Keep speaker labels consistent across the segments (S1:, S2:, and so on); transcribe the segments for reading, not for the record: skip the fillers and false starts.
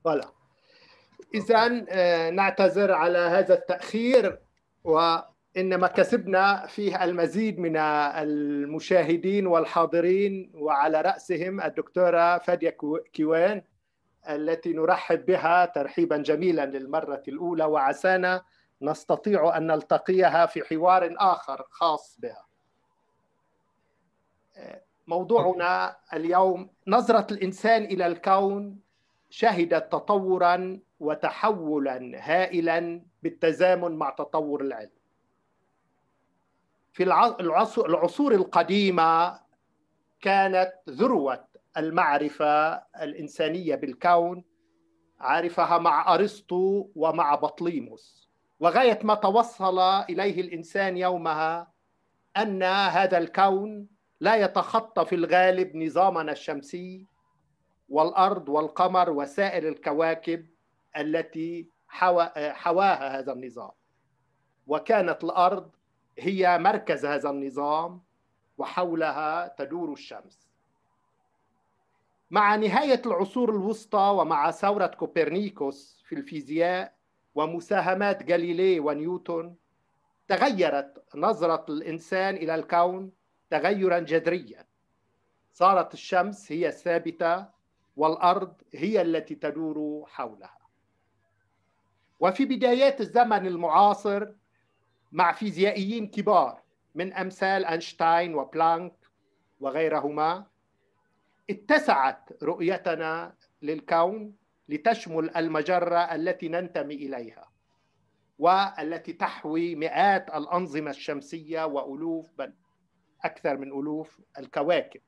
S1: فوالا. إذا نعتذر على هذا التأخير، وإنما كسبنا فيه المزيد من المشاهدين والحاضرين، وعلى رأسهم الدكتورة فادية كيوان التي نرحب بها ترحيبا جميلا للمرة الأولى، وعسانا نستطيع أن نلتقيها في حوار آخر خاص بها. موضوعنا اليوم: نظرة الإنسان إلى الكون شهدت تطورا وتحولا هائلا بالتزامن مع تطور العلم. في العصور القديمة كانت ذروة المعرفة الإنسانية بالكون عرفها مع أرسطو ومع بطليموس، وغاية ما توصل إليه الإنسان يومها أن هذا الكون لا يتخطى في الغالب نظامنا الشمسي والأرض والقمر وسائر الكواكب التي حواها هذا النظام، وكانت الأرض هي مركز هذا النظام وحولها تدور الشمس. مع نهاية العصور الوسطى ومع ثورة كوبرنيكوس في الفيزياء ومساهمات غاليلي ونيوتن تغيرت نظرة الإنسان إلى الكون تغيرا جذريا. صارت الشمس هي الثابتة والأرض هي التي تدور حولها. وفي بدايات الزمن المعاصر مع فيزيائيين كبار من أمثال أينشتاين وبلانك وغيرهما اتسعت رؤيتنا للكون لتشمل المجرة التي ننتمي إليها والتي تحوي مئات الأنظمة الشمسية وألوف بل أكثر من ألوف الكواكب.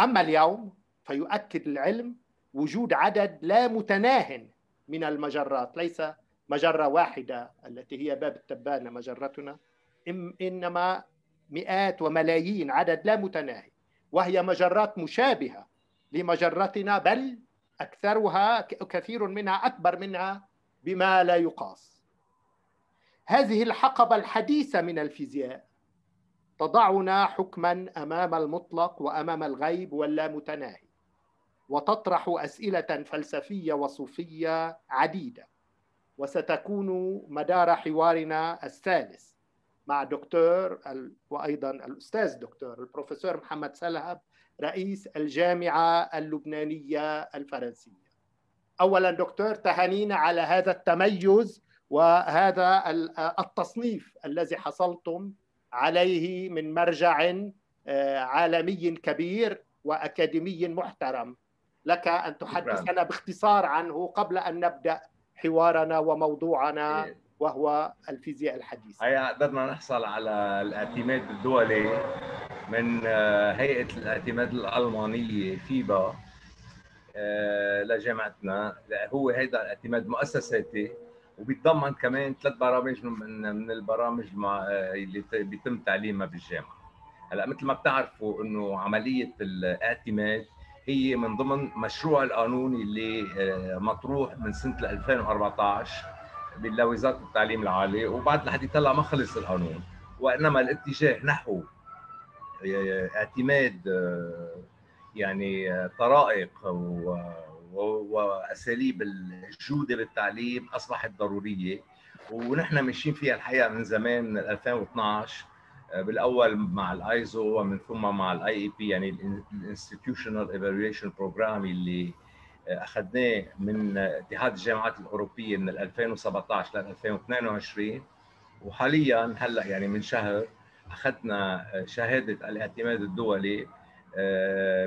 S1: أما اليوم فيؤكد العلم وجود عدد لا متناهٍ من المجرات، ليس مجرة واحدة التي هي باب التبانة مجرتنا، إنما مئات وملايين، عدد لا متناهي، وهي مجرات مشابهة لمجرتنا، بل أكثرها كثير منها أكبر منها بما لا يقاس. هذه الحقبة الحديثة من الفيزياء تضعنا حكما أمام المطلق وأمام الغيب واللامتناهي، وتطرح أسئلة فلسفية وصوفية عديدة، وستكون مدار حوارنا الثالث مع دكتور وأيضا الأستاذ دكتور البروفيسور محمد سلهب رئيس الجامعة اللبنانية الفرنسية. أولا دكتور، تهانينا على هذا التميز وهذا التصنيف الذي حصلتم عليه من مرجع عالمي كبير وأكاديمي محترم. لك أن تحدثنا باختصار عنه قبل أن نبدأ حوارنا وموضوعنا وهو الفيزياء الحديثة.
S2: هيا قدرنا نحصل على الاعتماد الدولي من هيئة الاعتماد الألمانية فيبا لجامعتنا. هو هذا الاعتماد مؤسساتي وبيتضمن كمان 3 برامج من البرامج اللي بيتم تعليمها بالجامعة. هلا مثل ما بتعرفوا انه عملية الاعتماد هي من ضمن مشروع القانوني اللي مطروح من سنة 2014 بوزارة التعليم العالي، وبعد لحد هلا ما خلص القانون، وانما الاتجاه نحو اعتماد يعني طرائق واساليب الجوده بالتعليم اصبحت ضروريه، ونحن ماشيين فيها الحقيقه من زمان، من 2012 بالاول مع الايزو ومن ثم مع الاي اي بي، يعني الانستتيوشنال ايفالويشن بروجرام اللي اخذناه من اتحاد الجامعات الاوروبيه من 2017 ل 2022. وحاليا هلا يعني من شهر اخذنا شهاده الاعتماد الدولي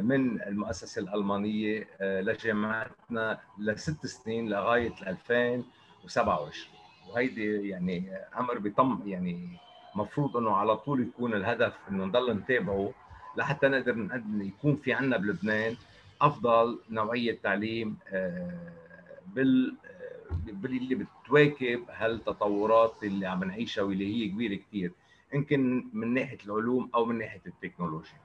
S2: من المؤسسه الالمانيه لجامعتنا ل6 سنين لغايه 2027. وهيدي يعني امر بيتم، يعني مفروض انه على طول يكون الهدف انه نضل نتابعه لحتى نقدر يكون في عندنا بلبنان افضل نوعيه تعليم باللي بتواكب هالتطورات اللي عم نعيشها واللي هي كبيره كثير، يمكن من ناحيه العلوم او من ناحيه التكنولوجيا.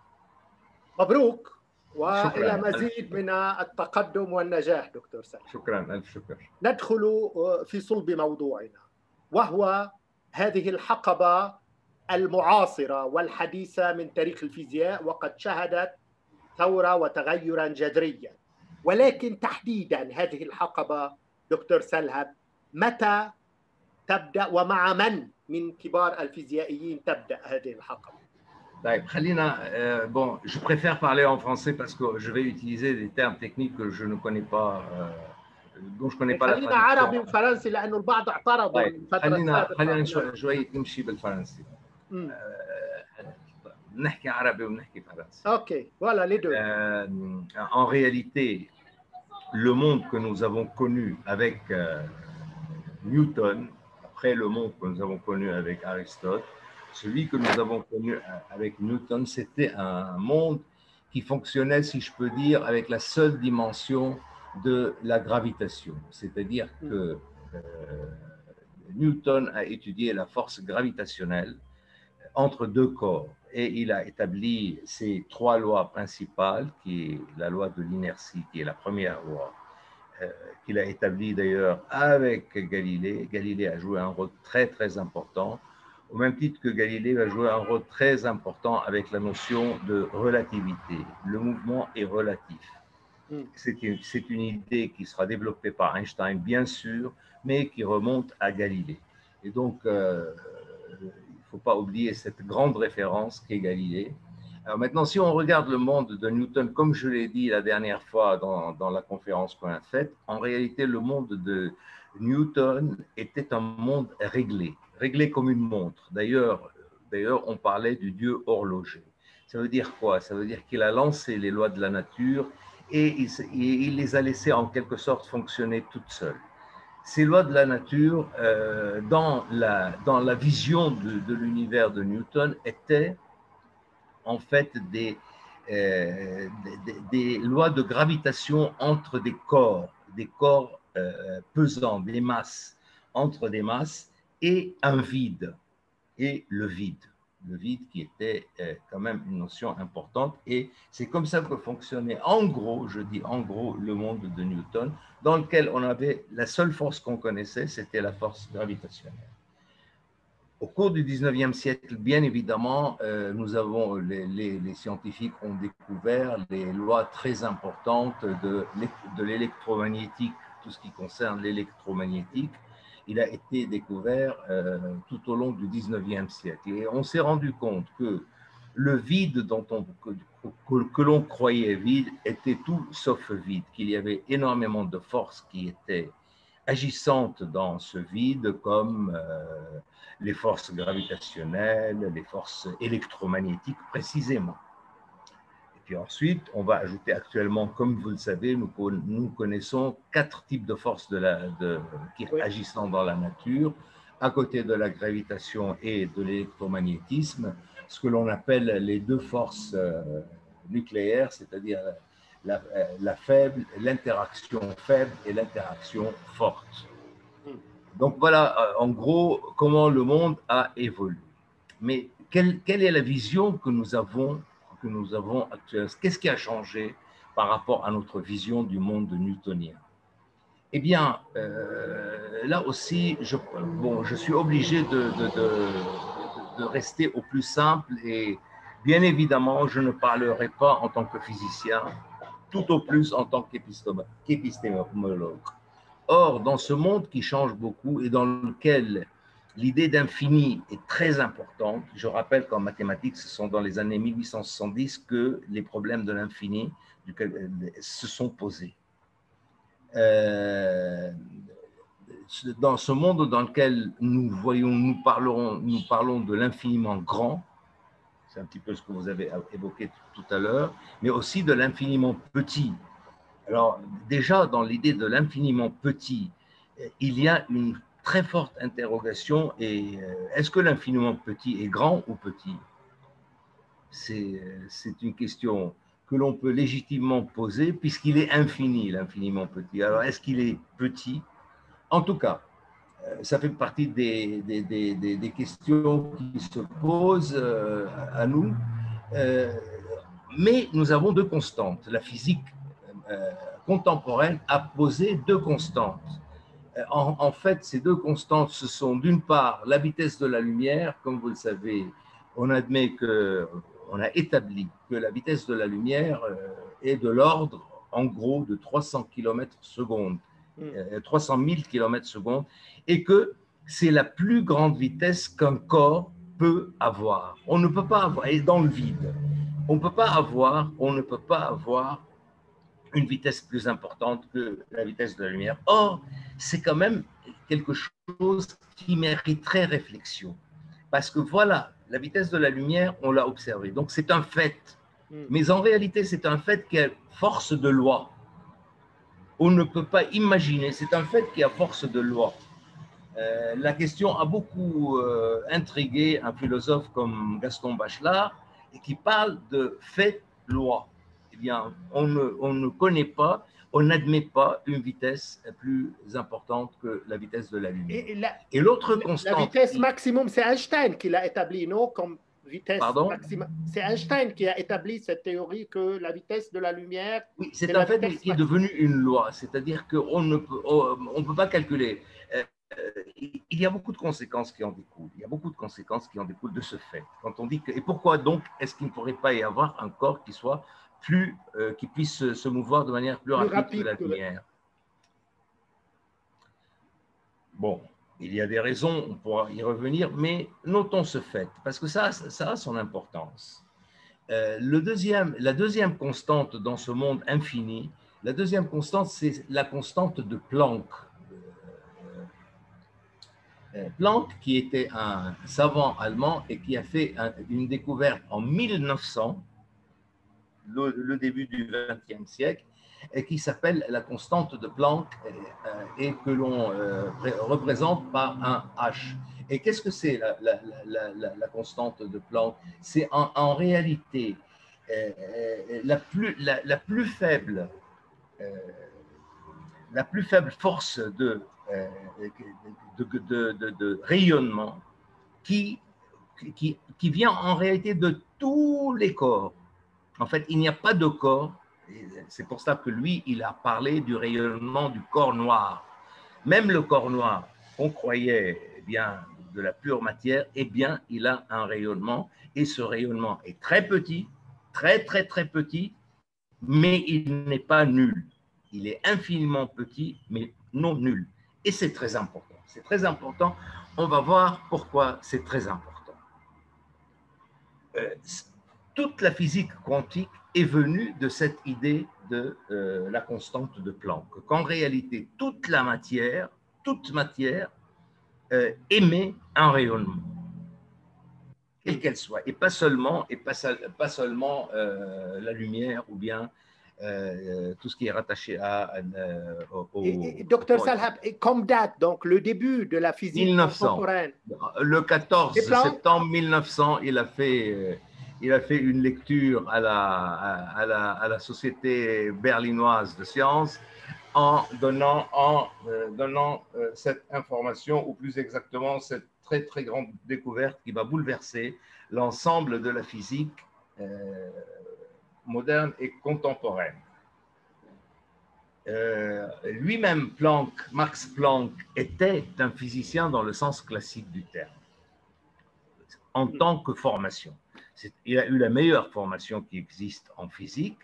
S1: مبروك والى مزيد من التقدم والنجاح دكتور سلهب.
S2: شكرا، الف شكر.
S1: ندخل في صلب موضوعنا، وهو هذه الحقبه المعاصره والحديثه من تاريخ الفيزياء، وقد شهدت ثورة وتغيرا جذريا. ولكن تحديدا هذه الحقبة دكتور سلهب متى تبدأ ومع من كبار الفيزيائيين تبدأ هذه الحقبة؟
S2: طيب خلينا bon, je préfère parler en français parce que je vais utiliser des termes techniques que je ne connais pas dont je connais pas la
S1: خلينا
S2: traduction.
S1: عربي وفرنسي لأنه البعض اعترضوا الفترة السابقة.
S2: خلينا شوي نمشي بالفرنسي. نحكي عربي ونحكي فرنسي.
S1: اوكي voilà les deux.
S2: En réalité, le monde que nous avons connu avec Newton, après le monde que nous avons connu avec Aristote, celui que nous avons connu avec Newton, c'était un monde qui fonctionnait, si je peux dire, avec la seule dimension de la gravitation. C'est-à-dire que Newton a étudié la force gravitationnelle entre deux corps et il a établi ces trois lois principales, qui est la loi de l'inertie, qui est la première loi, qu'il a établie d'ailleurs avec Galilée. Galilée a joué un rôle très très important, au même titre que Galilée va jouer un rôle très important avec la notion de relativité. Le mouvement est relatif. C'est une idée qui sera développée par Einstein, bien sûr, mais qui remonte à Galilée. Et donc, il ne faut pas oublier cette grande référence qu'est Galilée. Alors maintenant, si on regarde le monde de Newton, comme je l'ai dit la dernière fois dans la conférence qu'on a faite, en réalité, le monde de Newton était un monde réglé comme une montre. D'ailleurs, on parlait du dieu horloger. Ça veut dire quoi? Ça veut dire qu'il a lancé les lois de la nature et il les a laissées en quelque sorte fonctionner toutes seules. Ces lois de la nature, dans la vision de l'univers de Newton, étaient en fait des lois de gravitation entre des corps pesants, des masses, entre des masses et un vide, et le vide qui était quand même une notion importante, et c'est comme ça que fonctionnait en gros, je dis en gros, le monde de Newton, dans lequel on avait la seule force qu'on connaissait, c'était la force gravitationnelle. Au cours du 19e siècle, bien évidemment, les scientifiques ont découvert les lois très importantes de l'électromagnétique, tout ce qui concerne l'électromagnétique. Il a été découvert tout au long du 19e siècle. Et on s'est rendu compte que le vide que l'on croyait vide était tout sauf vide, qu'il y avait énormément de forces qui étaient agissantes dans ce vide, comme les forces gravitationnelles, les forces électromagnétiques précisément. Et puis ensuite, on va ajouter actuellement, comme vous le savez, nous connaissons 4 types de forces qui agissant dans la nature, à côté de la gravitation et de l'électromagnétisme, ce que l'on appelle les 2 forces nucléaires, c'est-à-dire l'interaction faible et l'interaction forte. Donc voilà, en gros, comment le monde a évolué. Mais quelle est la vision que nous avons actuellement? Qu'est-ce qui a changé par rapport à notre vision du monde newtonien? Eh bien, là aussi, je suis obligé de rester au plus simple, et bien évidemment, je ne parlerai pas en tant que physicien, tout au plus en tant qu'épistémologue. Or, dans ce monde qui change beaucoup et dans lequel l'idée d'infini est très importante, je rappelle qu'en mathématiques, ce sont dans les années 1870 que les problèmes de l'infini se sont posés. Dans ce monde dans lequel nous parlons de l'infiniment grand, c'est un petit peu ce que vous avez évoqué tout à l'heure, mais aussi de l'infiniment petit. Alors déjà, dans l'idée de l'infiniment petit, il y a une très forte interrogation, et est-ce que l'infiniment petit est grand ou petit? C'est une question que l'on peut légitimement poser, puisqu'il est infini, l'infiniment petit. Alors est-ce qu'il est petit? En tout cas, ça fait partie des questions qui se posent à nous, mais nous avons 2 constantes. La physique contemporaine a posé 2 constantes. En fait, ces 2 constantes, ce sont d'une part la vitesse de la lumière. Comme vous le savez, on admet que on a établi que la vitesse de la lumière est de l'ordre, en gros, de 300 km/s, 300 000 km/s, et que c'est la plus grande vitesse qu'un corps peut avoir. On ne peut pas avoir, et dans le vide, on ne peut pas avoir une vitesse plus importante que la vitesse de la lumière. Or, c'est quand même quelque chose qui mériterait réflexion. Parce que voilà, la vitesse de la lumière, on l'a observée. Donc, c'est un fait. Mais en réalité, c'est un fait qui a force de loi. On ne peut pas imaginer, c'est un fait qui a force de loi. La question a beaucoup intrigué un philosophe comme Gaston Bachelard et qui parle de fait-loi. Eh bien, on ne connaît pas, on n'admet pas une vitesse plus importante que la vitesse de la lumière. Et l'autre constante…
S1: La vitesse maximum, c'est Einstein qui l'a établi, non? Comme vitesse maximum. C'est Einstein qui a établi cette théorie que la vitesse de la lumière…
S2: Oui, c'est un fait qui est devenu une loi, c'est-à-dire qu'on ne peut pas calculer. Il y a beaucoup de conséquences qui en découlent. Il y a beaucoup de conséquences qui en découlent de ce fait. Quand on dit que, et pourquoi donc est-ce qu'il ne pourrait pas y avoir un corps qui soit plus, qui puisse se mouvoir de manière plus rapide que la lumière? Bon, il y a des raisons, on pourra y revenir, mais notons ce fait parce que ça a son importance. La deuxième constante dans ce monde infini, la deuxième constante, c'est la constante de Planck. Planck, qui était un savant allemand et qui a fait une découverte en 1900, le début du XXe siècle, et qui s'appelle la constante de Planck et que l'on représente par un H. Et qu'est-ce que c'est la constante de Planck? C'est en réalité la plus faible force de rayonnement qui vient en réalité de tous les corps. En fait, il n'y a pas de corps, c'est pour ça que lui, il a parlé du rayonnement du corps noir. Même le corps noir, on croyait bien de la pure matière, eh bien, il a un rayonnement, et ce rayonnement est très petit, très petit, mais il n'est pas nul. Il est infiniment petit, mais non nul. Et c'est très important. C'est très important. On va voir pourquoi c'est très important. Toute la physique quantique est venue de cette idée de la constante de Planck, qu'en réalité, toute matière émet un rayonnement, quelle qu'elle soit, et pas seulement la lumière ou bien tout ce qui est rattaché
S1: Dr Salhab, comme date, donc le début de la physique
S2: 1900,
S1: contemporaine.
S2: Le 14 septembre 1900, il a fait une lecture à la Société berlinoise de sciences en donnant cette information, ou plus exactement cette très grande découverte qui va bouleverser l'ensemble de la physique moderne et contemporaine. Lui-même, Max Planck, était un physicien dans le sens classique du terme, en tant que formation. Il a eu la meilleure formation qui existe en physique,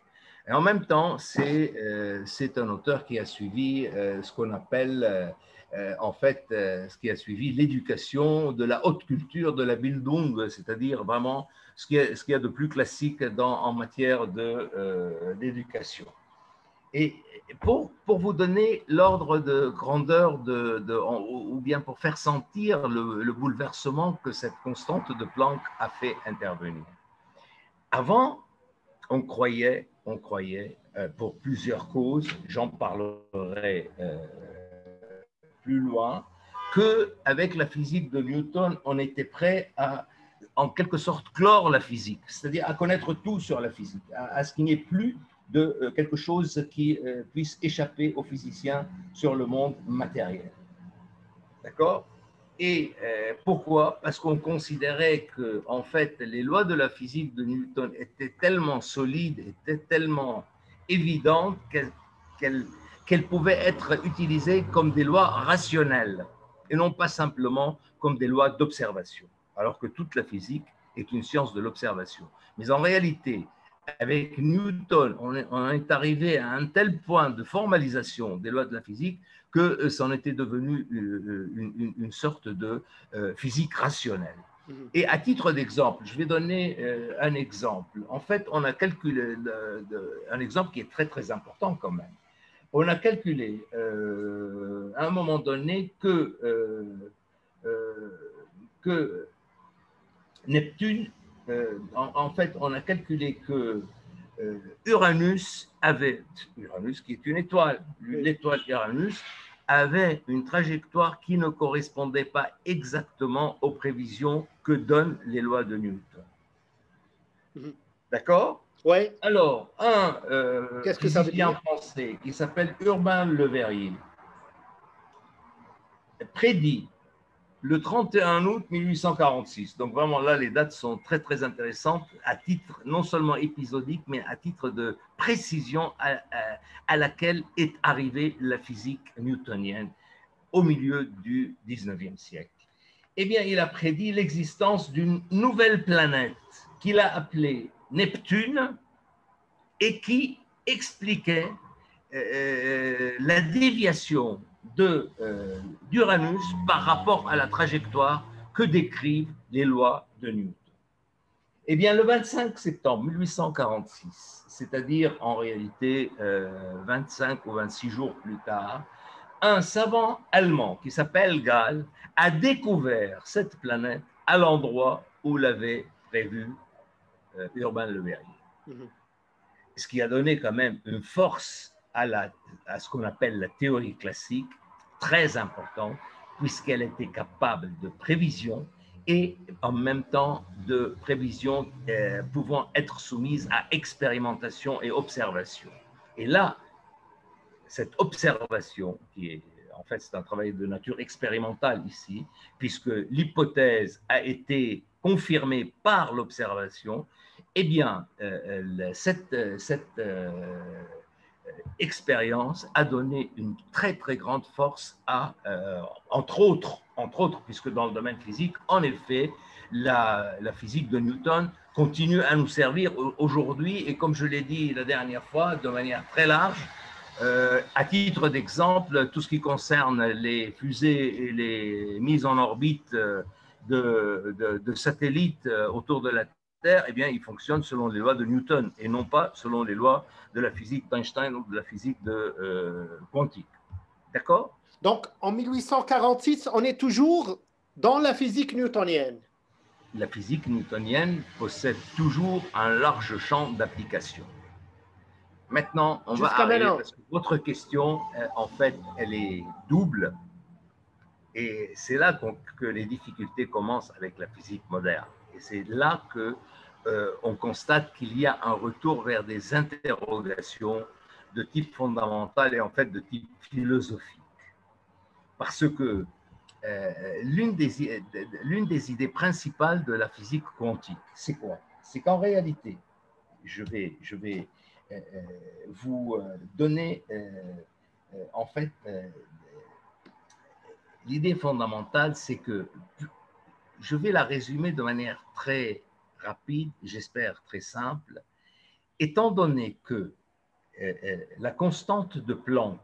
S2: et en même temps, c'est un auteur qui a suivi ce qu'on appelle, ce qui a suivi l'éducation de la haute culture, de la Bildung, c'est-à-dire vraiment ce qu'il y a de plus classique en matière d'éducation. Et pour vous donner l'ordre de grandeur, ou bien pour faire sentir le bouleversement que cette constante de Planck a fait intervenir. Avant, on croyait pour plusieurs causes, j'en parlerai plus loin, qu'avec la physique de Newton, on était prêt à, en quelque sorte, clore la physique, c'est-à-dire à connaître tout sur la physique, à ce qu'il n'y ait plus de quelque chose qui puisse échapper aux physiciens sur le monde matériel. D'accord? Et pourquoi? Parce qu'on considérait que, en fait, les lois de la physique de Newton étaient tellement solides, étaient tellement évidentes qu'elles pouvaient être utilisées comme des lois rationnelles et non pas simplement comme des lois d'observation. Alors que toute la physique est une science de l'observation. Mais en réalité, avec Newton, on est arrivé à un tel point de formalisation des lois de la physique que ça en était devenu une sorte de physique rationnelle. Et à titre d'exemple, je vais donner un exemple. En fait, on a calculé un exemple qui est très, très important quand même. On a calculé à un moment donné que Neptune, en fait, on a calculé que Uranus qui est une étoile, l'étoile Uranus, avait une trajectoire qui ne correspondait pas exactement aux prévisions que donnent les lois de Newton. D'accord?
S1: Oui.
S2: Alors, un
S1: physicien
S2: français qui s'appelle Urbain Le Verrier prédit le 31 août 1846. Donc vraiment là, les dates sont très très intéressantes à titre non seulement épisodique, mais à titre de précision à laquelle est arrivée la physique newtonienne au milieu du 19e siècle. Eh bien, il a prédit l'existence d'une nouvelle planète qu'il a appelée Neptune et qui expliquait la déviation d'Uranus par rapport à la trajectoire que décrivent les lois de Newton. Eh bien, le 25 septembre 1846, c'est-à-dire en réalité 25 ou 26 jours plus tard, un savant allemand qui s'appelle Gall a découvert cette planète à l'endroit où l'avait prévu Urbain Le Verrier. Ce qui a donné quand même une force à ce qu'on appelle la théorie classique, très importante, puisqu'elle était capable de prévision et en même temps de prévision pouvant être soumise à expérimentation et observation. Et là, cette observation, qui est en fait c'est un travail de nature expérimentale ici, puisque l'hypothèse a été confirmée par l'observation, eh bien, cette expérience a donné une très très grande force à, entre autres, puisque dans le domaine physique, en effet, la physique de Newton continue à nous servir aujourd'hui, et comme je l'ai dit la dernière fois, de manière très large. À titre d'exemple, tout ce qui concerne les fusées et les mises en orbite de satellites autour de la Terre, eh bien, ils fonctionnent selon les lois de Newton et non pas selon les lois de la physique d'Einstein ou de la physique quantique. D'accord?
S1: Donc, en 1846, on est toujours dans la physique newtonienne.
S2: La physique newtonienne possède toujours un large champ d'application. Maintenant, on va arriver, parce que votre question, en fait, elle est double. Et c'est là que les difficultés commencent avec la physique moderne. Et c'est là qu'on constate qu'il y a un retour vers des interrogations de type fondamental et en fait de type philosophique. Parce que l'une des idées principales de la physique quantique, c'est quoi? C'est qu'en réalité, je vais vous donner en fait l'idée fondamentale, c'est que je vais la résumer de manière très rapide, j'espère très simple. Étant donné que la constante de Planck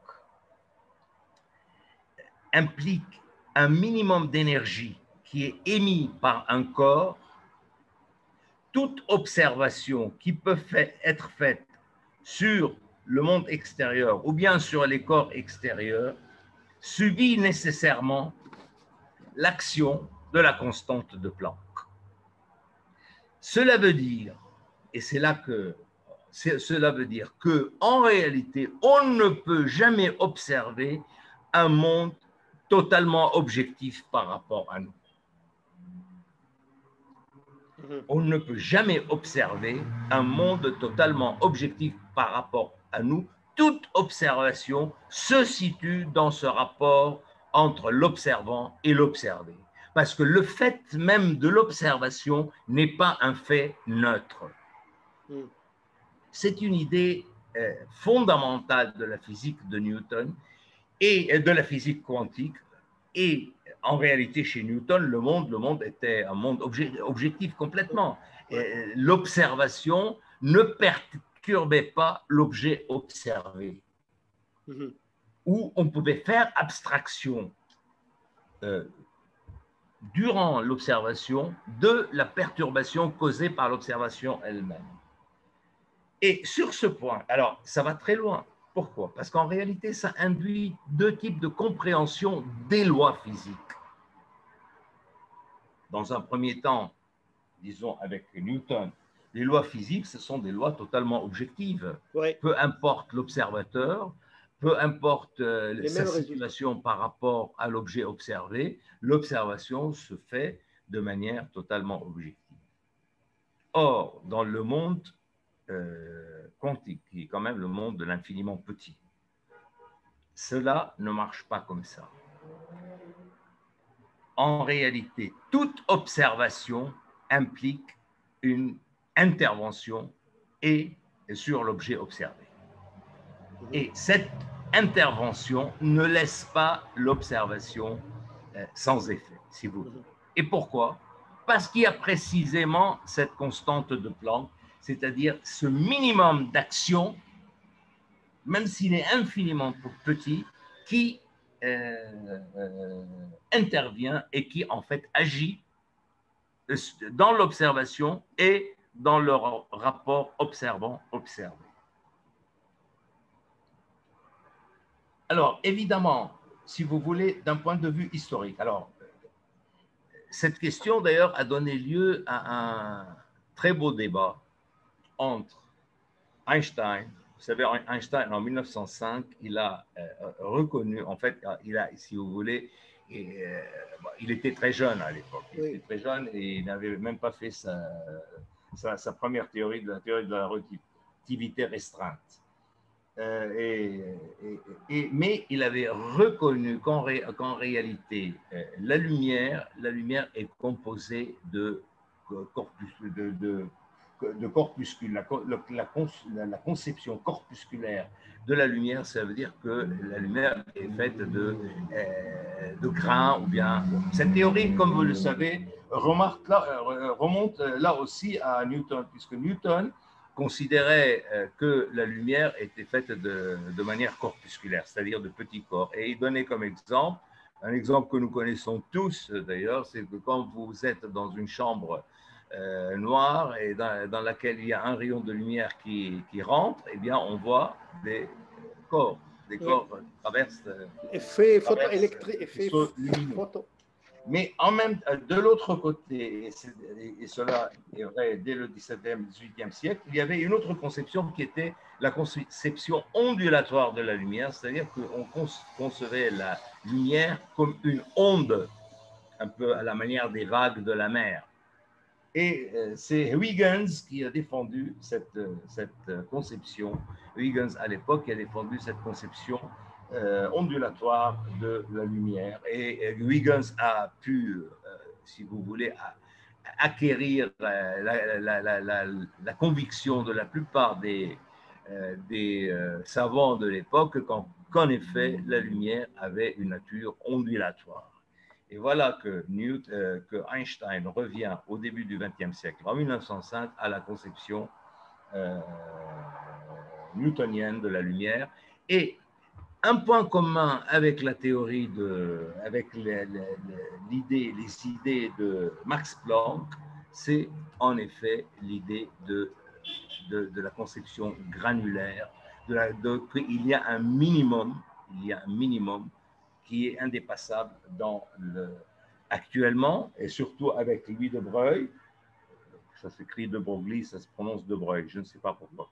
S2: implique un minimum d'énergie qui est émis par un corps, toute observation qui peut être faite sur le monde extérieur ou bien sur les corps extérieurs subit nécessairement l'action de la constante de Planck. Cela veut dire, et c'est là que cela veut dire que en réalité, on ne peut jamais observer un monde totalement objectif par rapport à nous. On ne peut jamais observer un monde totalement objectif par rapport à nous. Toute observation se situe dans ce rapport entre l'observant et l'observé. Parce que le fait même de l'observation n'est pas un fait neutre. C'est une idée fondamentale de la physique de Newton et de la physique quantique, Et en réalité, chez Newton, le monde était un monde objectif complètement. L'observation ne perturbait pas l'objet observé. Où on pouvait faire abstraction durant l'observation de la perturbation causée par l'observation elle-même. Et sur ce point, alors ça va très loin. Pourquoi? Parce qu'en réalité, ça induit deux types de compréhension des lois physiques. Dans un premier temps, disons avec Newton, les lois physiques, ce sont des lois totalement objectives.
S1: Oui.
S2: Peu importe l'observateur, peu importe sa situation
S1: résultats
S2: par rapport à l'objet observé, l'observation se fait de manière totalement objective. Or, dans le monde quantique, qui est quand même le monde de l'infiniment petit, cela ne marche pas comme ça. En réalité, toute observation implique une intervention sur l'objet observé. Et cette intervention ne laisse pas l'observation sans effet, si vous voulez. Et pourquoi? Parce qu'il y a précisément cette constante de Planck, c'est-à-dire ce minimum d'action, même s'il est infiniment petit, qui intervient et qui en fait agit dans l'observation et dans le rapport observant-observé. Alors, évidemment, si vous voulez, d'un point de vue historique, alors, cette question d'ailleurs a donné lieu à un très beau débat entre Einstein. Vous savez, Einstein, en 1905, il a reconnu, en fait, si vous voulez, il était très jeune à l'époque. Il était très jeune et il n'avait même pas fait sa première théorie, la théorie de la relativité restreinte. Mais il avait reconnu qu'en réalité, la lumière est composée de corpuscules. La conception corpusculaire de la lumière, ça veut dire que la lumière est faite de grains ou bien. Cette théorie, comme vous le savez, remonte là aussi à Newton, puisque Newton considérait que la lumière était faite de manière corpusculaire, c'est-à-dire de petits corps. Et il donnait comme exemple, un exemple que nous connaissons tous d'ailleurs, c'est que quand vous êtes dans une chambre noire et dans laquelle il y a un rayon de lumière qui rentre, eh bien on voit des corps qui traversent.
S1: Effet photoélectrique, effet photo.
S2: Mais en même de l'autre côté, et cela est vrai dès le XVIIe, XVIIIe siècle, il y avait une autre conception qui était la conception ondulatoire de la lumière, c'est-à-dire qu'on concevait la lumière comme une onde, un peu à la manière des vagues de la mer. Et c'est Huygens qui a défendu cette conception. Huygens, à l'époque, a défendu cette conception ondulatoire de la lumière. Et Huygens a pu, si vous voulez, acquérir la conviction de la plupart des savants de l'époque qu'en effet, la lumière avait une nature ondulatoire. Et voilà que Einstein revient au début du XXe siècle, en 1905, à la conception newtonienne de la lumière. Et un point commun avec la théorie avec les idées de Max Planck, c'est en effet l'idée de la conception granulaire, qu'il y a un minimum qui est indépassable actuellement, et surtout avec Louis de Broglie. Ça s'écrit de Broglie, ça se prononce de Broglie, je ne sais pas pourquoi.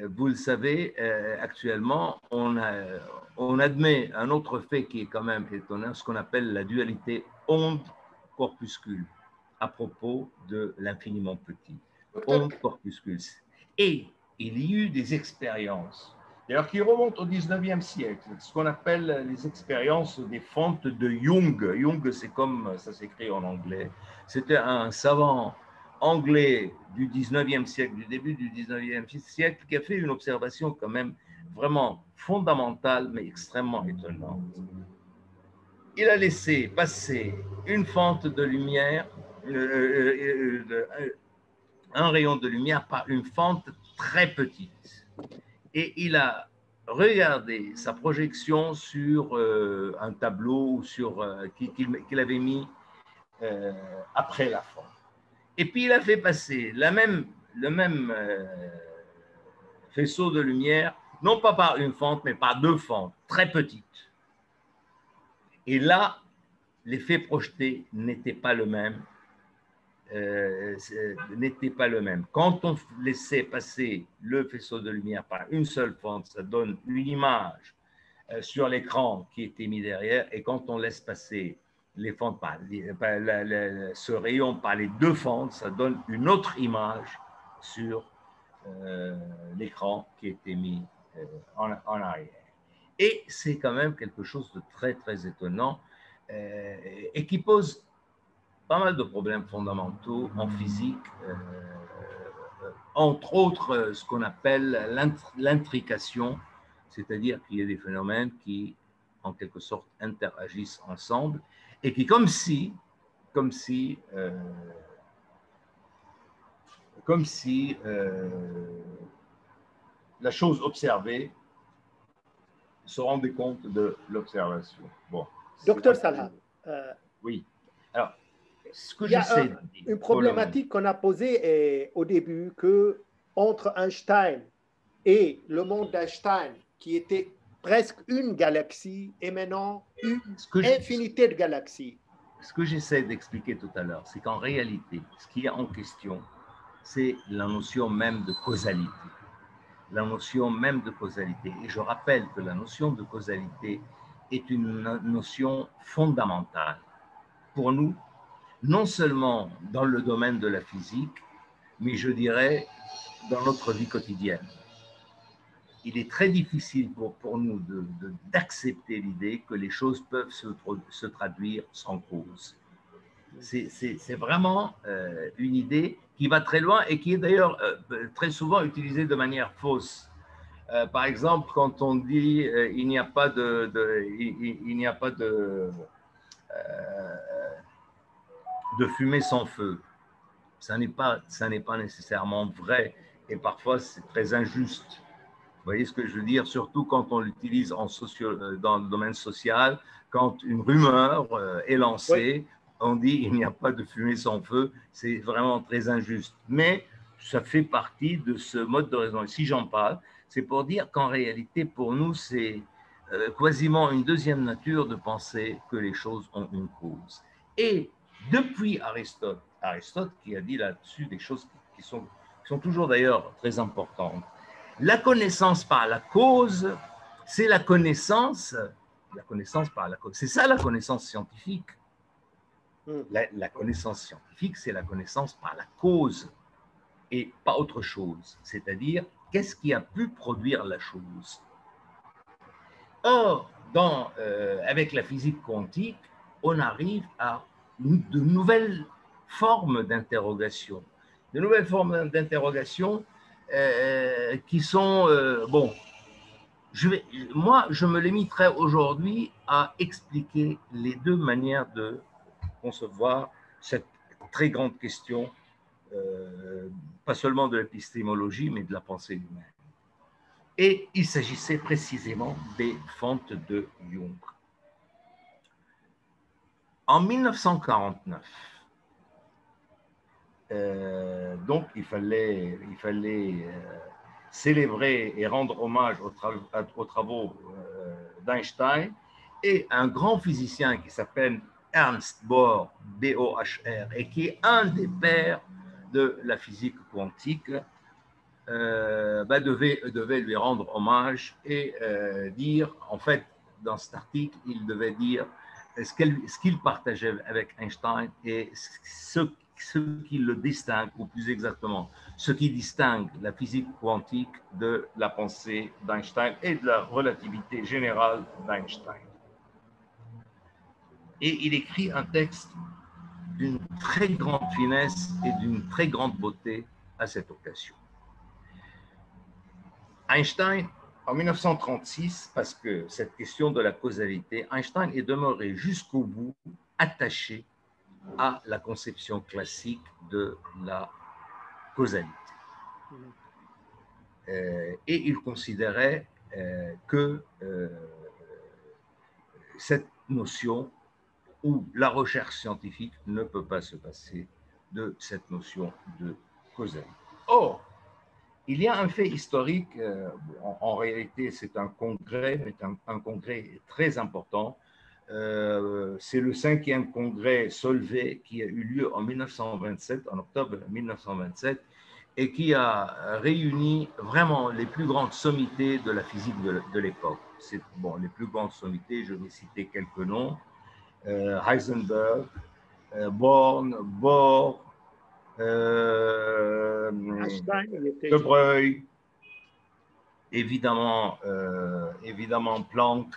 S2: Vous le savez, actuellement, on admet un autre fait qui est quand même étonnant, ce qu'on appelle la dualité onde-corpuscule, à propos de l'infiniment petit. Onde-corpuscule. Et il y a eu des expériences, d'ailleurs qui remontent au 19e siècle, ce qu'on appelle les expériences des fentes de Young. Young, c'est comme ça s'écrit en anglais. C'était un savant anglais du 19e siècle, du début du 19e siècle, qui a fait une observation quand même vraiment fondamentale, mais extrêmement étonnante. Il a laissé passer une fente de lumière, un rayon de lumière par une fente très petite. Et il a regardé sa projection sur un tableau qu'il avait mis après la fente. Et puis il a fait passer le même faisceau de lumière, non pas par une fente, mais par deux fentes très petites. Et là, l'effet projeté n'était pas le même. Quand on laissait passer le faisceau de lumière par une seule fente, ça donne une image sur l'écran qui était mis derrière, et quand on laisse passer les fentes ce rayon par les deux fentes, ça donne une autre image sur l'écran qui était mis en arrière. Et c'est quand même quelque chose de très, très étonnant et qui pose pas mal de problèmes fondamentaux en physique, entre autres ce qu'on appelle l'intrication, c'est-à-dire qu'il y a des phénomènes qui, en quelque sorte, interagissent ensemble et qui, comme si la chose observée se rendait compte de l'observation. Bon,
S1: Docteur Salhab,
S2: oui. Alors, ce que
S1: il y a une problématique qu'on a posée au début, que entre Einstein et le monde d'Einstein, qui était presque une galaxie, et maintenant une infinité de galaxies.
S2: Ce que j'essaie d'expliquer tout à l'heure, c'est qu'en réalité, ce qui est en question, c'est la notion même de causalité. La notion même de causalité. Et je rappelle que la notion de causalité est une notion fondamentale pour nous, non seulement dans le domaine de la physique, mais je dirais dans notre vie quotidienne. Il est très difficile pour nous d'accepter l'idée que les choses peuvent se traduire sans cause. C'est vraiment une idée qui va très loin et qui est d'ailleurs très souvent utilisée de manière fausse. Par exemple, quand on dit il n'y a pas de fumée sans feu, ça n'est pas nécessairement vrai et parfois c'est très injuste. Vous voyez ce que je veux dire? Surtout quand on l'utilise dans le domaine social, quand une rumeur est lancée, oui. On dit il n'y a pas de fumée sans feu, c'est vraiment très injuste. Mais ça fait partie de ce mode de raisonnement. Si j'en parle, c'est pour dire qu'en réalité, pour nous, c'est quasiment une deuxième nature de penser que les choses ont une cause. Et depuis Aristote qui a dit là-dessus des choses qui sont toujours d'ailleurs très importantes, la connaissance par la cause, c'est la connaissance par la cause. C'est ça la connaissance scientifique. La connaissance scientifique, c'est la connaissance par la cause et pas autre chose. C'est-à-dire, qu'est-ce qui a pu produire la chose? Or, avec la physique quantique, on arrive à de nouvelles formes d'interrogation. De nouvelles formes d'interrogation qui sont, moi, je me limiterai aujourd'hui à expliquer les deux manières de concevoir cette très grande question, pas seulement de l'épistémologie, mais de la pensée humaine. Et il s'agissait précisément des fentes de Young. En 1949, donc il fallait célébrer et rendre hommage aux travaux d'Einstein, et un grand physicien qui s'appelle Ernst Bohr, B-O-H-R, et qui est un des pères de la physique quantique, devait lui rendre hommage et dire, en fait, dans cet article, il devait dire ce qu'il partageait avec Einstein et ce qui le distingue, ou plus exactement, ce qui distingue la physique quantique de la pensée d'Einstein et de la relativité générale d'Einstein. Et il écrit un texte d'une très grande finesse et d'une très grande beauté à cette occasion. Einstein en 1936, parce que cette question de la causalité, Einstein est demeuré jusqu'au bout attaché à la conception classique de la causalité. Et il considérait que cette notion ou la recherche scientifique ne peut pas se passer de cette notion de causalité. Or, il y a un fait historique, en réalité c'est un congrès, mais un congrès très important. C'est le 5e congrès Solvay qui a eu lieu en 1927, en octobre 1927, et qui a réuni vraiment les plus grandes sommités de la physique de l'époque. Bon, les plus grandes sommités, je vais citer quelques noms. Heisenberg, Born, Bohr, De Broglie, évidemment Planck,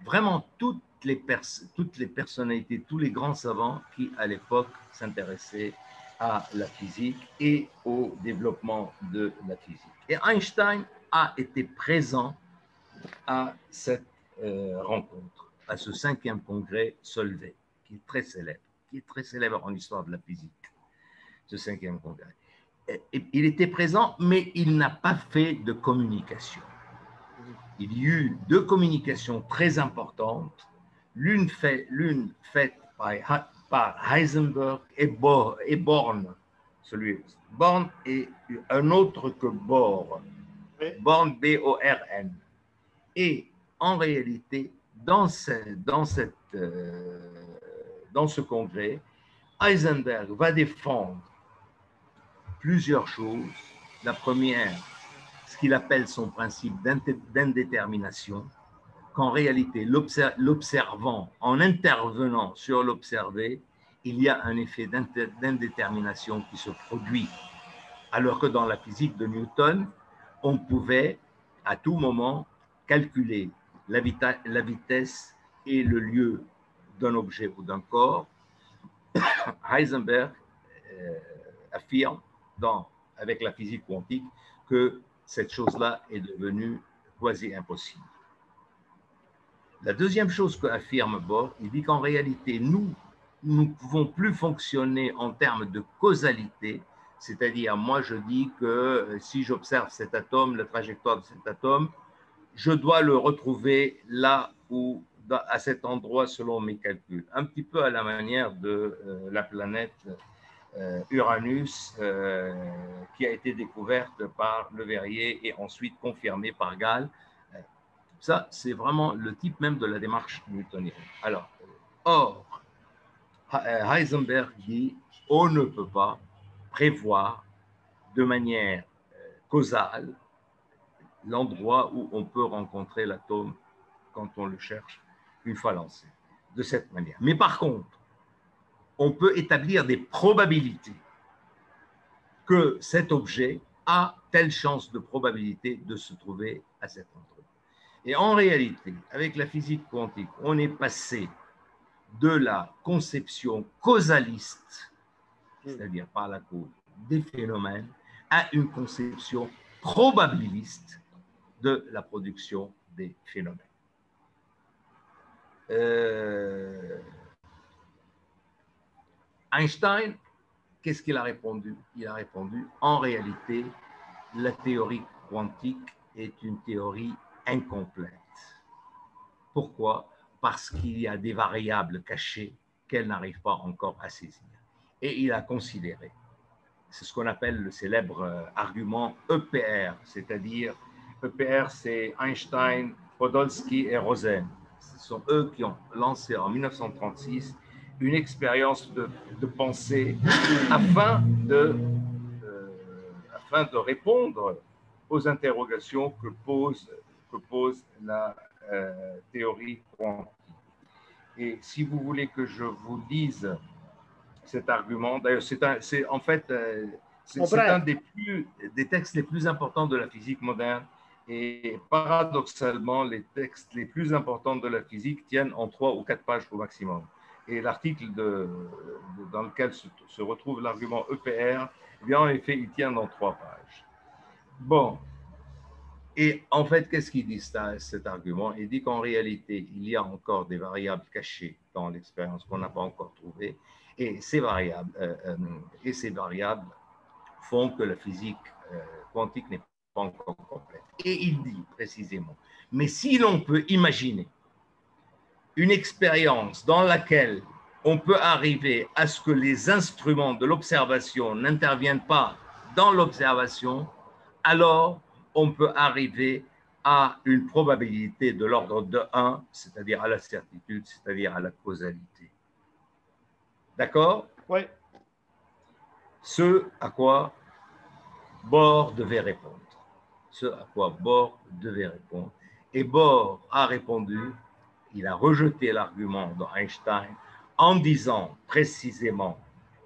S2: vraiment toutes les personnalités, tous les grands savants qui, à l'époque, s'intéressaient à la physique et au développement de la physique. Et Einstein a été présent à cette rencontre, à ce 5e congrès Solvay, qui est très célèbre en histoire de la physique, ce 5e congrès. Il était présent, mais il n'a pas fait de communication. Il y a eu 2 communications très importantes, l'une faite par Heisenberg et Born, Born et un autre que Bohr, Born, B-O-R-N. Et en réalité, dans ce congrès, Heisenberg va défendre plusieurs choses. La première, ce qu'il appelle son principe d'indétermination, qu'en réalité, l'observant, en intervenant sur l'observé, il y a un effet d'indétermination qui se produit. Alors que dans la physique de Newton, on pouvait à tout moment calculer la vitesse et le lieu d'un objet ou d'un corps. Heisenberg affirme avec la physique quantique que cette chose-là est devenue quasi impossible. La deuxième chose qu'affirme Bohr, il dit qu'en réalité, nous ne pouvons plus fonctionner en termes de causalité, c'est-à-dire, moi je dis que si j'observe cet atome, la trajectoire de cet atome, je dois le retrouver là où, à cet endroit selon mes calculs. Un petit peu à la manière de la planète Uranus, qui a été découverte par Le Verrier et ensuite confirmée par Gall. Ça, c'est vraiment le type même de la démarche newtonienne. Alors, or, Heisenberg dit on ne peut pas prévoir de manière causale l'endroit où on peut rencontrer l'atome quand on le cherche une fois lancé, de cette manière. Mais par contre, on peut établir des probabilités que cet objet a telle chance de probabilité de se trouver à cet endroit. Et en réalité, avec la physique quantique, on est passé de la conception causaliste, c'est-à-dire par la cause des phénomènes, à une conception probabiliste de la production des phénomènes. Einstein, qu'est-ce qu'il a répondu? Il a répondu, en réalité, la théorie quantique est une théorie incomplète. Pourquoi? Parce qu'il y a des variables cachées qu'elle n'arrive pas encore à saisir. Et il a considéré, c'est ce qu'on appelle le célèbre argument EPR, c'est-à-dire EPR, c'est Einstein, Podolsky et Rosen. Ce sont eux qui ont lancé en 1936 une expérience de pensée afin de répondre aux interrogations que pose la théorie quantique. Et si vous voulez que je vous lise cet argument, d'ailleurs, c'est un des textes les plus importants de la physique moderne. Et paradoxalement, les textes les plus importants de la physique tiennent en 3 ou 4 pages au maximum. Et l'article dans lequel se retrouve l'argument EPR, eh bien, en effet, il tient dans 3 pages. Bon. Et en fait, qu'est-ce qu'il dit cet argument? Il dit qu'en réalité, il y a encore des variables cachées dans l'expérience qu'on n'a pas encore trouvées, et ces variables font que la physique quantique n'est pas encore complète. Et il dit précisément, mais si l'on peut imaginer une expérience dans laquelle on peut arriver à ce que les instruments de l'observation n'interviennent pas dans l'observation, alors on peut arriver à une probabilité de l'ordre de 1, c'est-à-dire à la certitude, c'est-à-dire à la causalité. D'accord?
S1: Oui.
S2: Ce à quoi Bohr devait répondre. Ce à quoi Bohr devait répondre. Et Bohr a répondu, il a rejeté l'argument d'Einstein en disant précisément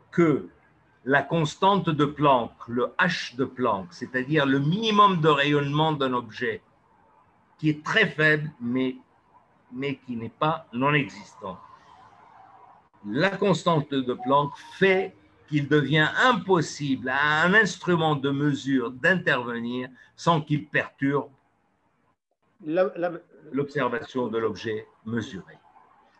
S2: que la constante de Planck, le H de Planck, c'est-à-dire le minimum de rayonnement d'un objet, qui est très faible, mais qui n'est pas non existant. La constante de Planck fait qu'il devient impossible à un instrument de mesure d'intervenir sans qu'il perturbe l'observation de l'objet mesuré.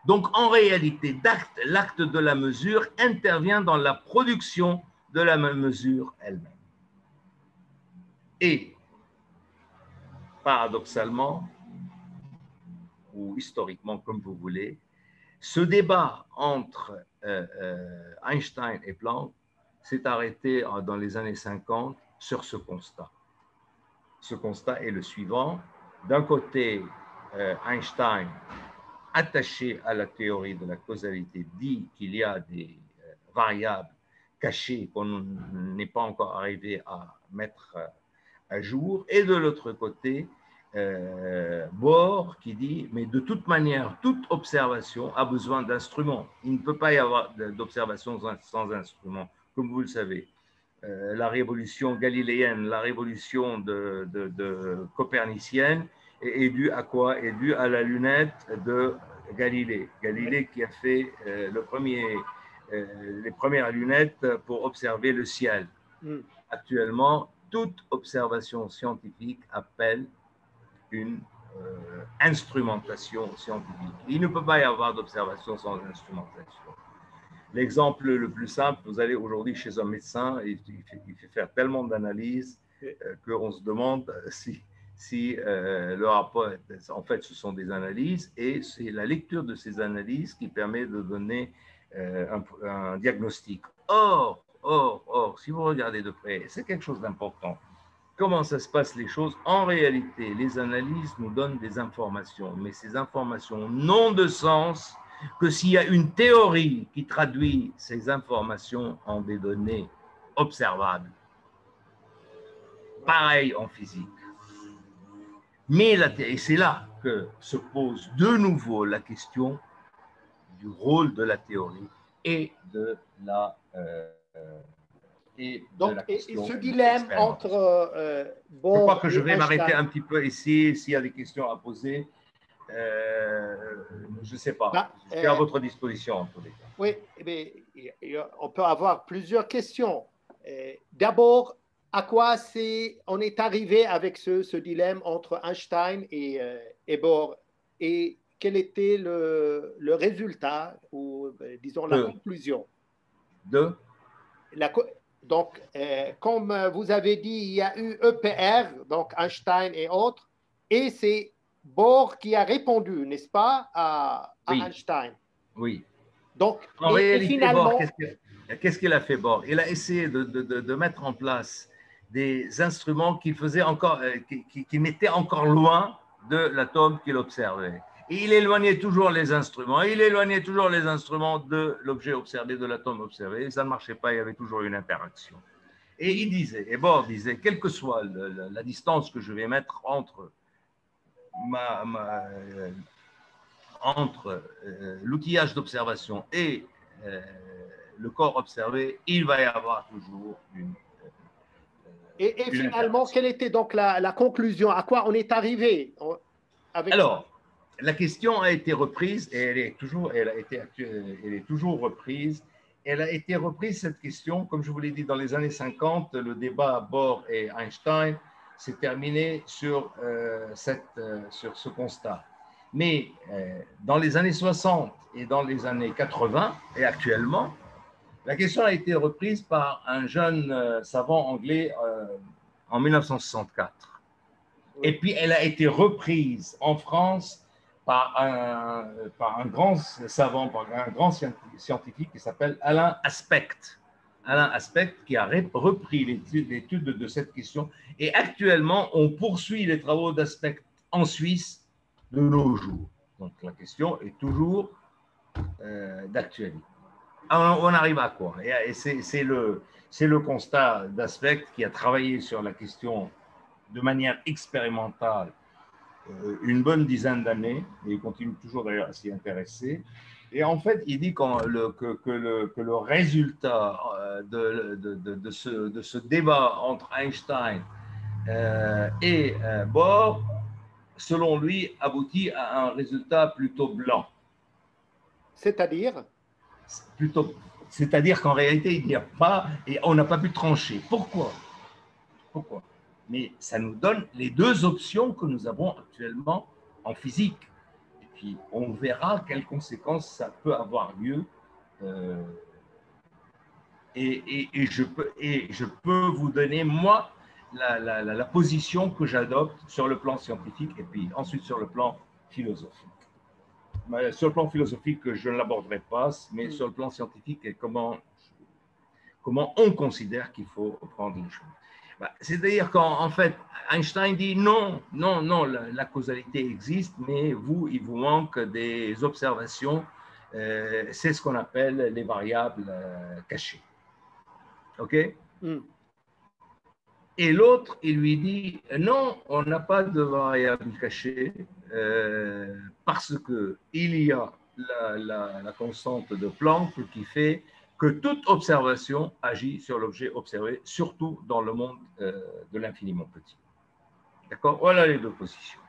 S2: Donc, en réalité, l'acte de la mesure intervient dans la production de la mesure elle-même. Et, paradoxalement, ou historiquement, comme vous voulez, ce débat entre Einstein et Planck s'est arrêté dans les années 50 sur ce constat. Ce constat est le suivant. D'un côté, Einstein, attaché à la théorie de la causalité, dit qu'il y a des variables cachées qu'on n'est pas encore arrivé à mettre à jour. Et de l'autre côté, Bohr qui dit, mais de toute manière, toute observation a besoin d'instruments. Il ne peut pas y avoir d'observation sans instruments, comme vous le savez. La révolution galiléenne, la révolution copernicienne est due à quoi? Est due à la lunette de Galilée. Galilée qui a fait les premières lunettes pour observer le ciel. Actuellement, toute observation scientifique appelle une instrumentation scientifique. Il ne peut pas y avoir d'observation sans instrumentation. L'exemple le plus simple, vous allez aujourd'hui chez un médecin, il fait faire tellement d'analyses qu'on se demande si le rapport, en fait, ce sont des analyses et c'est la lecture de ces analyses qui permet de donner un diagnostic. Or, si vous regardez de près, c'est quelque chose d'important. Comment ça se passe les choses? En réalité, les analyses nous donnent des informations, mais ces informations n'ont de sens que s'il y a une théorie qui traduit ces informations en des données observables. Pareil en physique. Mais et c'est là que se pose de nouveau la question du rôle de la théorie et de la
S1: Donc, et ce dilemme entre Bohr
S2: je crois que je vais
S1: Einstein...
S2: m'arrêter un petit peu ici. S'il y a des questions à poser, je ne sais pas. Je suis à votre disposition en tous les cas.
S1: Oui, mais on peut avoir plusieurs questions. D'abord, à quoi on est arrivé avec ce dilemme entre Einstein et Bohr? Et quel était le résultat, ou disons la conclusion? Donc, comme vous avez dit, il y a eu EPR, donc Einstein et autres, et c'est Bohr qui a répondu, n'est-ce pas, à
S2: oui.
S1: Einstein?
S2: Oui.
S1: Donc,
S2: en réalité,
S1: finalement,
S2: qu'est-ce qu'il a fait Bohr? Il a essayé de mettre en place des instruments qu'il faisait encore, qui mettaient encore loin de l'atome qu'il observait. Et il éloignait toujours les instruments, de l'objet observé, de l'atome observé, et ça ne marchait pas, il y avait toujours une interaction. Et Bohr disait, quelle que soit la distance que je vais mettre entre l'outillage d'observation et le corps observé, il va y avoir toujours une
S1: et finalement, quelle était donc la conclusion? À quoi on est arrivé avec
S2: Alors, la question a été reprise et elle est toujours reprise. Elle a été reprise, cette question, comme je vous l'ai dit, dans les années 50, le débat Bohr et Einstein s'est terminée sur ce constat. Mais dans les années 60 et dans les années 80 et actuellement, la question a été reprise par un jeune savant anglais en 1964. Oui. Et puis elle a été reprise en France par un grand savant, par un grand scientifique qui s'appelle Alain Aspect. Alain Aspect qui a repris l'étude de cette question. Et actuellement, on poursuit les travaux d'Aspect en Suisse de nos jours. Donc la question est toujours d'actualité. Alors, on arrive à quoi? Et c'est le constat d'Aspect qui a travaillé sur la question de manière expérimentale une bonne dizaine d'années, et il continue toujours d'ailleurs à s'y intéresser. Et en fait, il dit que le résultat de ce débat entre Einstein et Bohr, selon lui, aboutit à un résultat plutôt blanc.
S1: C'est-à-dire?
S2: C'est-à-dire qu'en réalité, il n'y a pas, et on n'a pas pu trancher. Pourquoi? Mais ça nous donne les deux options que nous avons actuellement en physique. Et puis, on verra quelles conséquences ça peut avoir lieu. Et je peux vous donner, moi, la position que j'adopte sur le plan scientifique et puis ensuite sur le plan philosophique. Sur le plan philosophique, je ne l'aborderai pas, mais sur le plan scientifique et comment on considère qu'il faut prendre les choses. C'est-à-dire qu'en fait, Einstein dit non, la causalité existe, mais il vous manque des observations. C'est ce qu'on appelle les variables cachées. OK? Et l'autre, il lui dit non, on n'a pas de variables cachées parce qu'il y a la constante de Planck qui fait que toute observation agit sur l'objet observé, surtout dans le monde de l'infiniment petit. D'accord? Voilà les deux positions.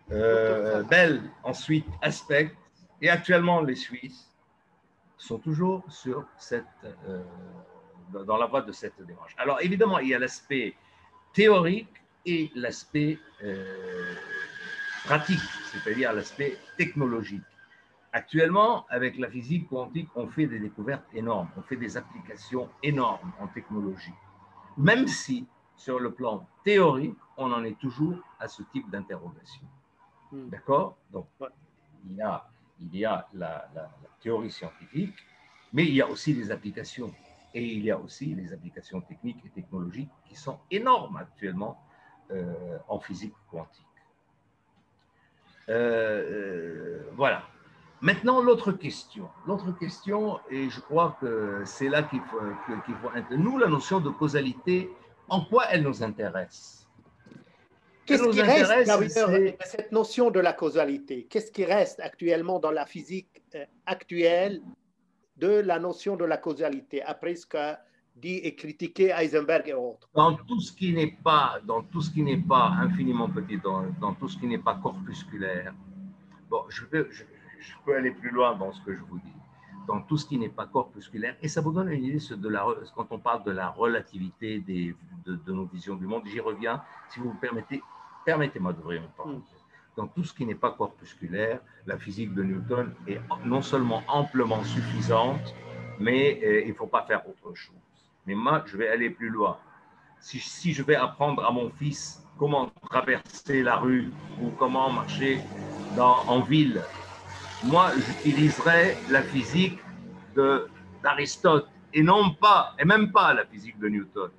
S2: Bell, ensuite, Aspect, et actuellement les Suisses sont toujours sur dans la voie de cette démarche. Alors évidemment, il y a l'aspect théorique et l'aspect pratique, c'est-à-dire l'aspect technologique. Actuellement, avec la physique quantique, on fait des découvertes énormes, on fait des applications énormes en technologie. Même si, sur le plan théorique, on en est toujours à ce type d'interrogation. D'accord? Donc, il y a la théorie scientifique, mais il y a aussi les applications. Et il y a aussi les applications techniques et technologiques qui sont énormes actuellement en physique quantique. Voilà. Maintenant, l'autre question, et je crois que c'est là qu'il faut nous, la notion de causalité, en quoi elle nous intéresse?
S1: Qu'est-ce qui reste d'ailleurs cette notion de la causalité? Qu'est-ce qui reste actuellement dans la physique actuelle de la notion de la causalité, après ce qu'a dit et critiqué Heisenberg et autres?
S2: Dans tout ce qui n'est pas infiniment petit, dans tout ce qui n'est pas corpusculaire, bon, je peux aller plus loin dans ce que je vous dis. Dans tout ce qui n'est pas corpusculaire, et ça vous donne une idée quand on parle de la relativité de nos visions du monde. J'y reviens, si vous me permettez. Permettez-moi d'ouvrir une parenthèse. Dans tout ce qui n'est pas corpusculaire, la physique de Newton est non seulement amplement suffisante, mais il ne faut pas faire autre chose. Mais moi, je vais aller plus loin. Si je vais apprendre à mon fils comment traverser la rue ou comment marcher en ville, moi, j'utiliserai la physique d'Aristote et même pas la physique de Newton.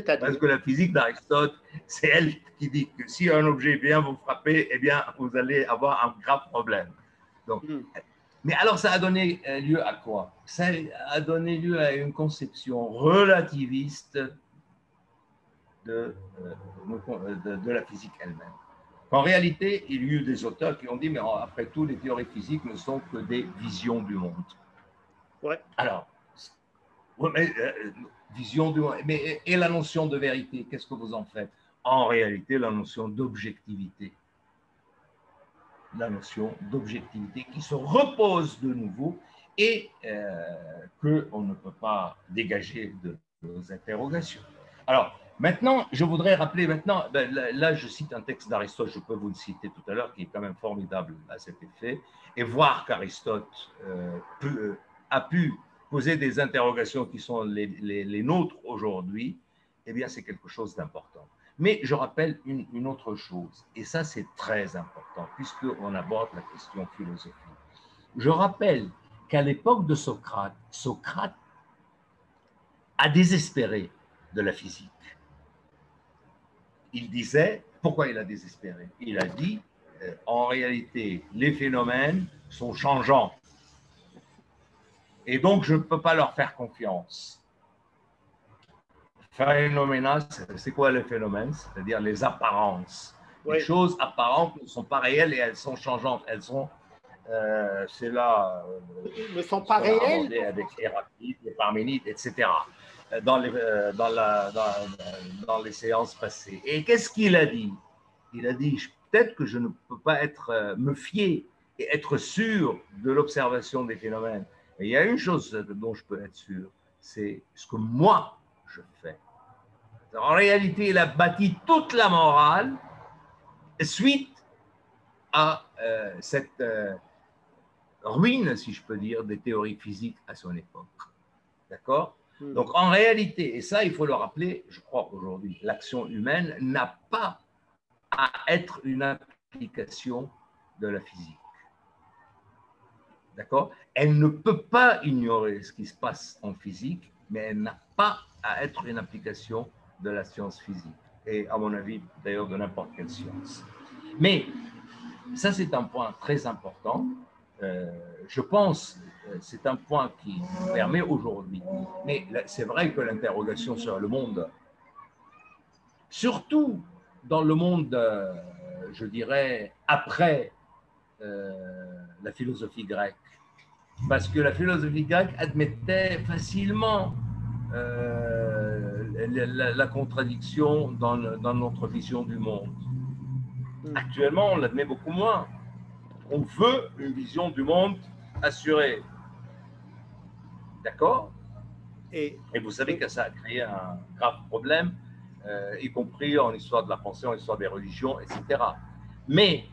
S2: Parce que la physique d'Aristote, c'est elle qui dit que si un objet vient vous frapper, eh bien, vous allez avoir un grave problème. Donc, mais alors, ça a donné lieu à quoi? Ça a donné lieu à une conception relativiste de la physique elle-même. En réalité, il y a eu des auteurs qui ont dit, mais après tout, les théories physiques ne sont que des visions du monde.
S1: Ouais.
S2: Alors, vision du monde, mais et la notion de vérité, qu'est-ce que vous en faites? En réalité, la notion d'objectivité. La notion d'objectivité qui se repose de nouveau et qu'on ne peut pas dégager de nos interrogations. Alors, Maintenant, je voudrais rappeler maintenant, là je cite un texte d'Aristote, je peux vous le citer tout à l'heure, qui est quand même formidable à cet effet, et voir qu'Aristote a pu poser des interrogations qui sont les nôtres aujourd'hui, eh bien c'est quelque chose d'important. Mais je rappelle une autre chose, et ça c'est très important, puisqu'on aborde la question philosophique. Je rappelle qu'à l'époque de Socrate, Socrate a désespéré de la physique. Il disait, pourquoi il a désespéré? Il a dit, en réalité, les phénomènes sont changeants. Et donc, je ne peux pas leur faire confiance. Phénoména, c'est quoi les phénomènes? C'est-à-dire les apparences. Oui. Les choses apparentes ne sont pas réelles et elles sont changeantes. Elles sont, c'est là,
S1: ne sont pas réelles
S2: avec Héraclite, les Parménides, etc. Dans les séances passées. Et qu'est-ce qu'il a dit? Il a dit, peut-être que je ne peux pas me fier et être sûr de l'observation des phénomènes. Mais il y a une chose dont je peux être sûr, c'est ce que moi, je fais. En réalité, il a bâti toute la morale suite à cette ruine, si je peux dire, des théories physiques à son époque. D'accord? Donc, en réalité, et ça, il faut le rappeler, je crois aujourd'hui, l'action humaine n'a pas à être une application de la physique. D'accord? Elle ne peut pas ignorer ce qui se passe en physique, mais elle n'a pas à être une application de la science physique. Et à mon avis, d'ailleurs, de n'importe quelle science. Mais ça, c'est un point très important. Je pense c'est un point qui nous permet aujourd'hui. Mais c'est vrai que l'interrogation sur le monde, surtout dans le monde, je dirais, après la philosophie grecque, parce que la philosophie grecque admettait facilement la contradiction dans notre vision du monde. Actuellement, on l'admet beaucoup moins. On veut une vision du monde assurée. D'accord? Et vous savez que ça a créé un grave problème, y compris en histoire de la pensée, en histoire des religions, etc. Mais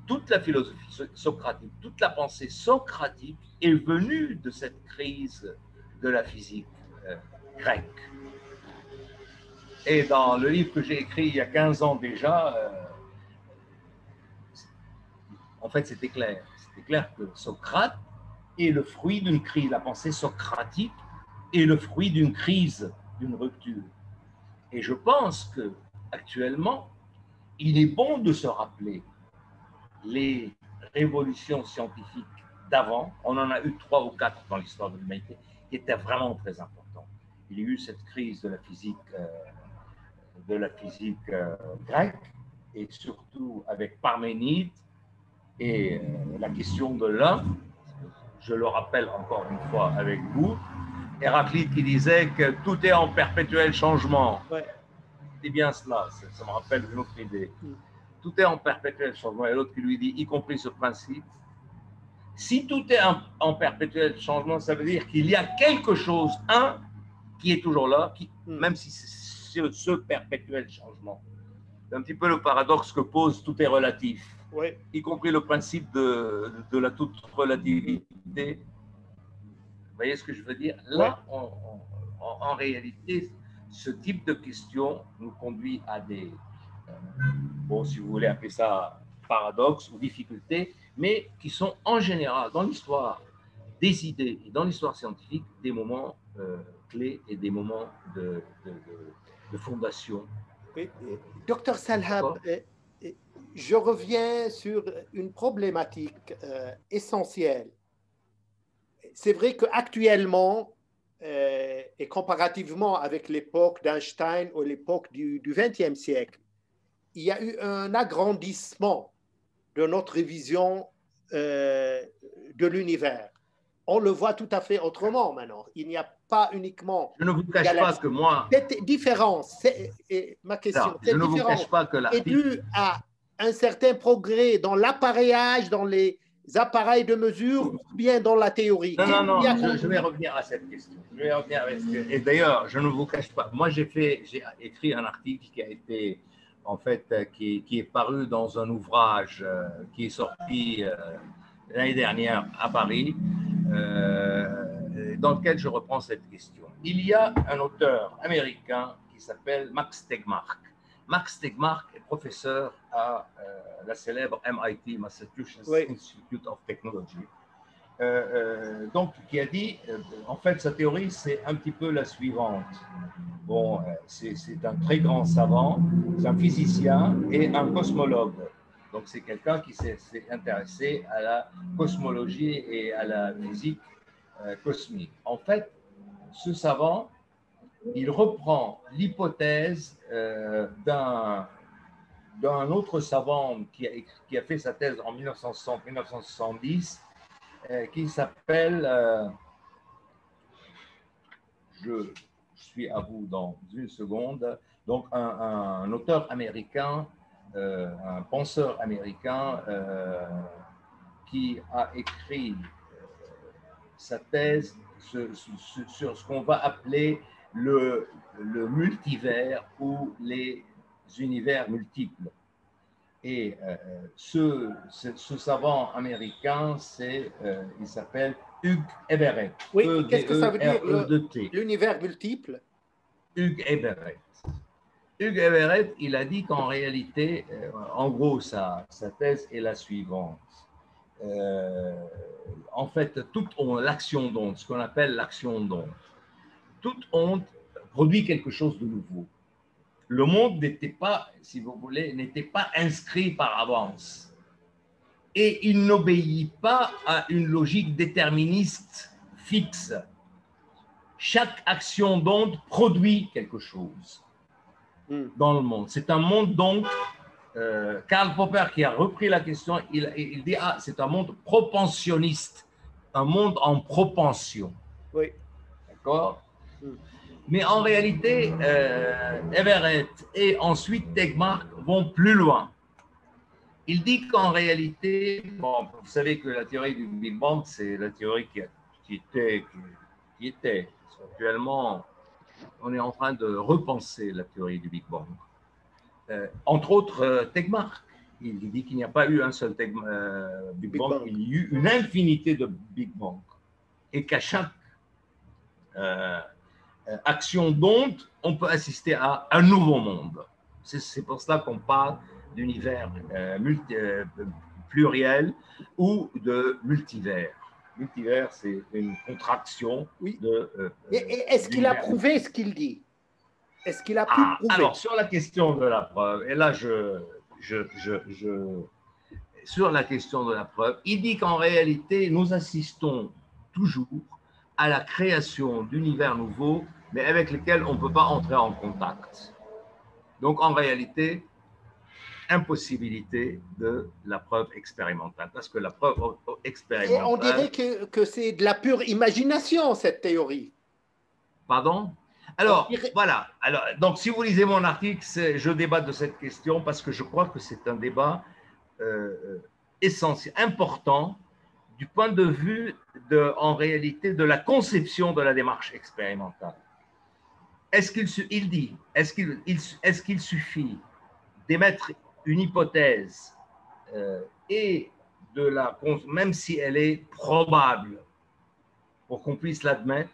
S2: toute la philosophie socratique, toute la pensée socratique est venue de cette crise de la physique grecque. Et dans le livre que j'ai écrit il y a 15 ans déjà, en fait, c'était clair. C'était clair que Socrate est le fruit d'une crise. La pensée socratique est le fruit d'une crise, d'une rupture. Et je pense qu'actuellement, il est bon de se rappeler les révolutions scientifiques d'avant. On en a eu 3 ou 4 dans l'histoire de l'humanité qui étaient vraiment très importantes. Il y a eu cette crise de la physique grecque, et surtout avec Parménide, et la question de l'un, je le rappelle encore une fois avec vous, Héraclite qui disait que tout est en perpétuel changement. Ouais. C'est bien cela, ça me rappelle une autre idée. Tout est en perpétuel changement. Et l'autre qui lui dit, y compris ce principe, si tout est en perpétuel changement, ça veut dire qu'il y a quelque chose, qui est toujours là, même si c'est ce perpétuel changement. C'est un petit peu le paradoxe que pose tout est relatif. Oui. Y compris le principe de la toute relativité. Vous voyez ce que je veux dire? Là, en réalité, ce type de question nous conduit à des, bon, si vous voulez appeler ça paradoxe ou difficultés, mais qui sont en général, dans l'histoire des idées et dans l'histoire scientifique, des moments clés et des moments de fondation.
S1: Oui. Docteur Salhab, je reviens sur une problématique essentielle. C'est vrai qu'actuellement, et comparativement avec l'époque d'Einstein ou l'époque du XXe siècle, il y a eu un agrandissement de notre vision de l'univers. On le voit tout à fait autrement maintenant. Il n'y a pas uniquement...
S2: Je ne vous cache pas que moi...
S1: Cette différence, ma question,
S2: je ne vous cache pas que
S1: est due à un certain progrès dans l'appareillage, dans les appareils de mesure ou bien dans la théorie?
S2: Non, non, non, je vais revenir à cette question. Je vais revenir à cette... Et d'ailleurs, je ne vous cache pas, moi j'ai écrit un article qui a été, en fait, qui est paru dans un ouvrage qui est sorti l'année dernière à Paris, dans lequel je reprends cette question. Il y a un auteur américain qui s'appelle Max Tegmark. Max Tegmark est professeur à la célèbre MIT, Massachusetts Institute of Technology. Donc, qui a dit, en fait, sa théorie, c'est un petit peu la suivante. Bon, c'est un très grand savant, c'est un physicien et un cosmologue. Donc, c'est quelqu'un qui s'est intéressé à la cosmologie et à la physique cosmique. En fait, ce savant, il reprend l'hypothèse d'un autre savant qui a fait sa thèse en 1960-1970, qui s'appelle, je suis à vous dans une seconde, donc un auteur américain, un penseur américain qui a écrit sa thèse sur ce qu'on va appeler le multivers ou les univers multiples. Et ce savant américain, il s'appelle Hugh Everett.
S1: Oui, qu'est-ce que ça veut dire, l'univers multiple?
S2: Hugh Everett. Hugh Everett, il a dit qu'en réalité, en gros, sa thèse est la suivante. En fait, toute onde, l'action d'onde, ce qu'on appelle l'action d'onde, toute onde produit quelque chose de nouveau. Le monde n'était pas, si vous voulez, n'était pas inscrit par avance. Et il n'obéit pas à une logique déterministe fixe. Chaque action d'onde produit quelque chose dans le monde. C'est un monde, donc, Karl Popper qui a repris la question, il dit, ah, c'est un monde propensionniste, un monde en propension.
S1: Oui.
S2: D'accord? Mais en réalité, Everett et ensuite Tegmark vont plus loin. Il dit qu'en réalité, bon, vous savez que la théorie du Big Bang, c'est la théorie qui était. Actuellement, on est en train de repenser la théorie du Big Bang. Entre autres, Tegmark, il dit qu'il n'y a pas eu un seul Big Bang, il y a eu une infinité de Big Bang. Et qu'à chaque action d'onde, on peut assister à un nouveau monde. C'est pour cela qu'on parle d'univers pluriel ou de multivers. Multivers, c'est une contraction de...
S1: Est-ce qu'il a prouvé ce qu'il dit? Est-ce qu'il a pu prouver?
S2: Alors, sur la question de la preuve, et là, sur la question de la preuve, il dit qu'en réalité, nous assistons toujours à la création d'univers nouveaux, mais avec lesquels on ne peut pas entrer en contact. Donc, en réalité, impossibilité de la preuve expérimentale, parce que la preuve expérimentale...
S1: Et on dirait que c'est de la pure imagination, cette théorie.
S2: Pardon? Alors, voilà. Alors, donc, si vous lisez mon article, je débat de cette question parce que je crois que c'est un débat essentiel, important, du point de vue, en réalité, de la conception de la démarche expérimentale. Est-ce qu'il suffit d'émettre une hypothèse et même si elle est probable, pour qu'on puisse l'admettre?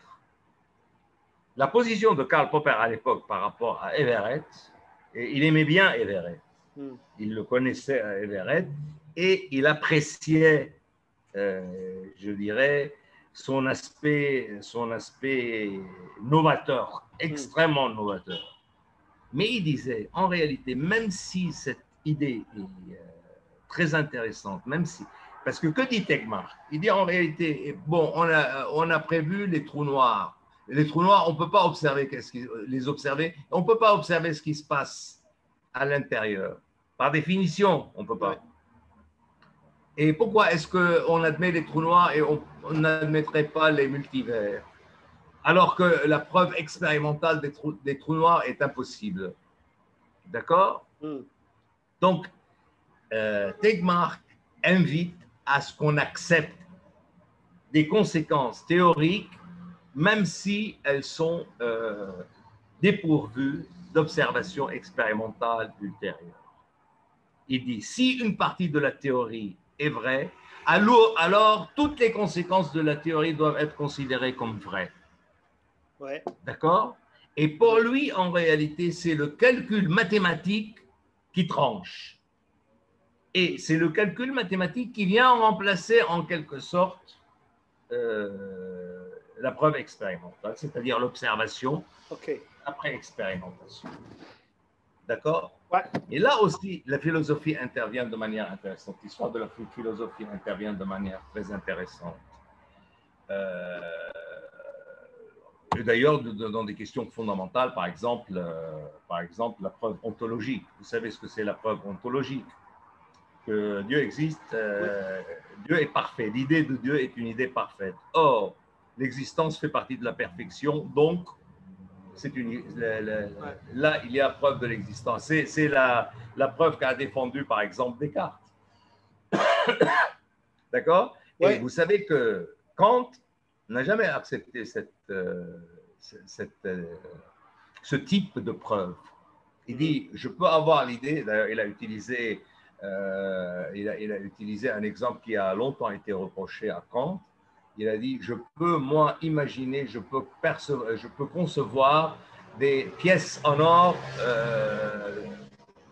S2: La position de Karl Popper à l'époque par rapport à Everett, et il aimait bien Everett, il le connaissait à Everett, et il appréciait, je dirais, son aspect novateur, extrêmement novateur. Mais il disait, en réalité, même si cette idée est très intéressante, même si, parce que dit Tegmark? Il dit en réalité, bon, on a prévu les trous noirs. Les trous noirs, on ne peut pas observer les observer. On ne peut pas observer ce qui se passe à l'intérieur. Par définition, on ne peut pas. Et pourquoi est-ce qu'on admet les trous noirs et on n'admettrait pas les multivers? Alors que la preuve expérimentale des trous noirs est impossible. D'accord? Donc, Tegmark invite à ce qu'on accepte des conséquences théoriques, même si elles sont dépourvues d'observations expérimentales ultérieures. Il dit, si une partie de la théorie est vraie, alors toutes les conséquences de la théorie doivent être considérées comme vraies.
S1: Ouais.
S2: D'accord? Et pour lui, en réalité, c'est le calcul mathématique qui tranche. Et c'est le calcul mathématique qui vient remplacer en quelque sorte la preuve expérimentale, c'est-à-dire l'observation après expérimentation. D'accord?
S1: Ouais.
S2: Et là aussi, la philosophie intervient de manière intéressante. L'histoire de la philosophie intervient de manière très intéressante. Et d'ailleurs, dans des questions fondamentales, par exemple, la preuve ontologique. Vous savez ce que c'est la preuve ontologique? Que Dieu existe, Dieu est parfait. L'idée de Dieu est une idée parfaite. Or, l'existence fait partie de la perfection, donc là, il y a preuve de l'existence. C'est la preuve qu'a défendue, par exemple, Descartes. D'accord? Et vous savez que Kant n'a jamais accepté ce type de preuve. Il dit, je peux avoir l'idée, d'ailleurs, il a utilisé un exemple qui a longtemps été reproché à Kant. Il a dit, je peux, moi, imaginer, je peux concevoir des pièces en or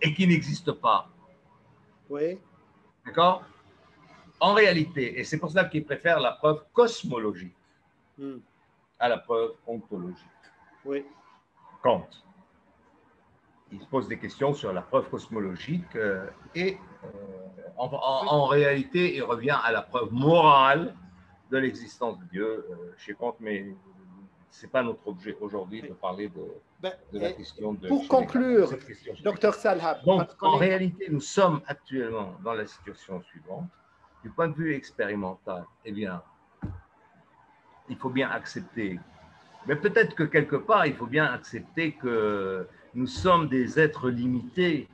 S2: et qui n'existent pas.
S1: Oui.
S2: D'accord? En réalité, et c'est pour cela qu'il préfère la preuve cosmologique à la preuve ontologique.
S1: Oui.
S2: Kant. Il se pose des questions sur la preuve cosmologique et en réalité, il revient à la preuve morale de l'existence de Dieu chez Kant, mais ce n'est pas notre objet aujourd'hui de parler de la question de...
S1: Pour conclure, Dr Salhab.
S2: Donc, en réalité, nous sommes actuellement dans la situation suivante. Du point de vue expérimental, eh bien, il faut bien accepter, mais peut-être que quelque part, il faut bien accepter que nous sommes des êtres limités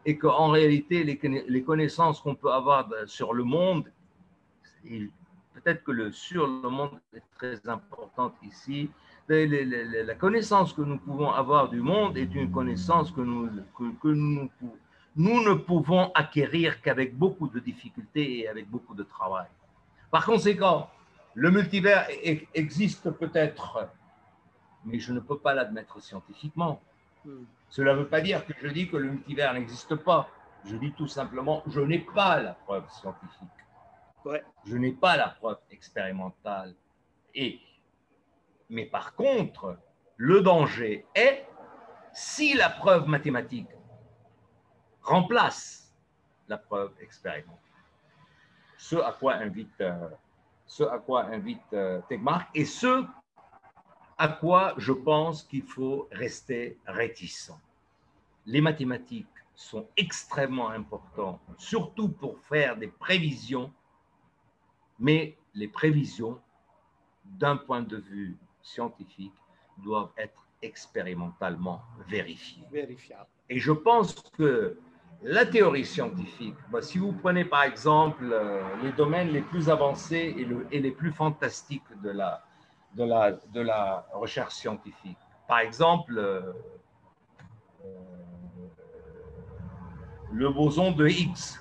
S2: et qu'en réalité, les connaissances qu'on peut avoir sur le monde, peut-être que sur le monde est très importante ici, la connaissance que nous pouvons avoir du monde est une connaissance que nous ne pouvons acquérir qu'avec beaucoup de difficultés et avec beaucoup de travail. Par conséquent, le multivers existe peut-être, mais je ne peux pas l'admettre scientifiquement. Cela ne veut pas dire que je dis que le multivers n'existe pas. Je dis tout simplement, je n'ai pas la preuve scientifique. Je n'ai pas la preuve expérimentale. Mais par contre, le danger est si la preuve mathématique remplace la preuve expérimentale. Ce à quoi invite Tegmark et ce à quoi je pense qu'il faut rester réticent. Les mathématiques sont extrêmement importantes, surtout pour faire des prévisions, mais les prévisions, d'un point de vue scientifique, doivent être expérimentalement vérifiées. Et je pense que la théorie scientifique, si vous prenez par exemple les domaines les plus avancés et les plus fantastiques de la recherche scientifique, par exemple le boson de Higgs.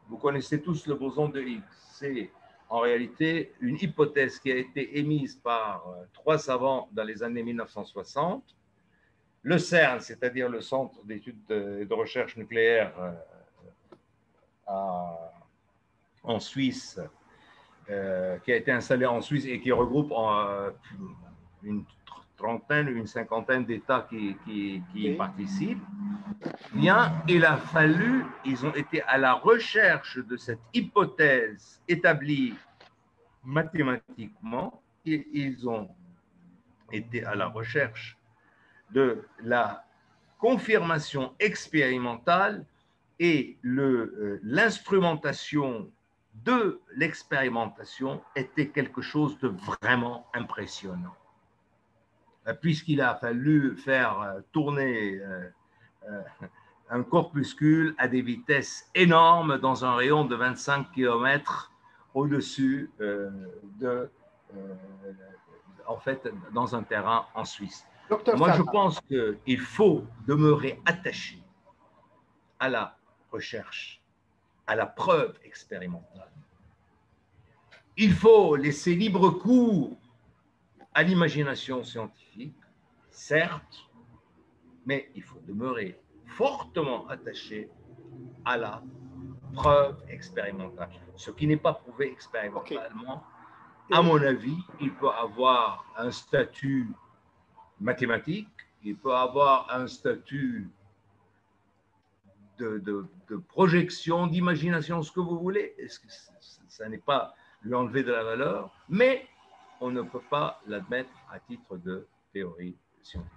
S2: Vous connaissez tous le boson de Higgs. C'est en réalité une hypothèse qui a été émise par 3 savants dans les années 1960. Le CERN, c'est-à-dire le Centre d'études et de recherche nucléaire en Suisse, qui a été installé en Suisse et qui regroupe une trentaine, une cinquantaine d'États qui y participent, bien, ils ont été à la recherche de cette hypothèse établie mathématiquement, et ils ont été à la recherche de la confirmation expérimentale et l'instrumentation de l'expérimentation était quelque chose de vraiment impressionnant. Puisqu'il a fallu faire tourner un corpuscule à des vitesses énormes dans un rayon de 25 km au-dessus en fait, dans un terrain en Suisse.
S1: Docteur
S2: Moi, je
S1: Salha,
S2: pense qu'il faut demeurer attaché à la recherche, à la preuve expérimentale. Il faut laisser libre cours à l'imagination scientifique, certes, mais il faut demeurer fortement attaché à la preuve expérimentale. Ce qui n'est pas prouvé expérimentalement, à mon avis, il peut avoir un statut mathématique, il peut avoir un statut de projection, d'imagination, ce que vous voulez. Ça n'est pas lui enlever de la valeur, mais on ne peut pas l'admettre à titre de théorie scientifique.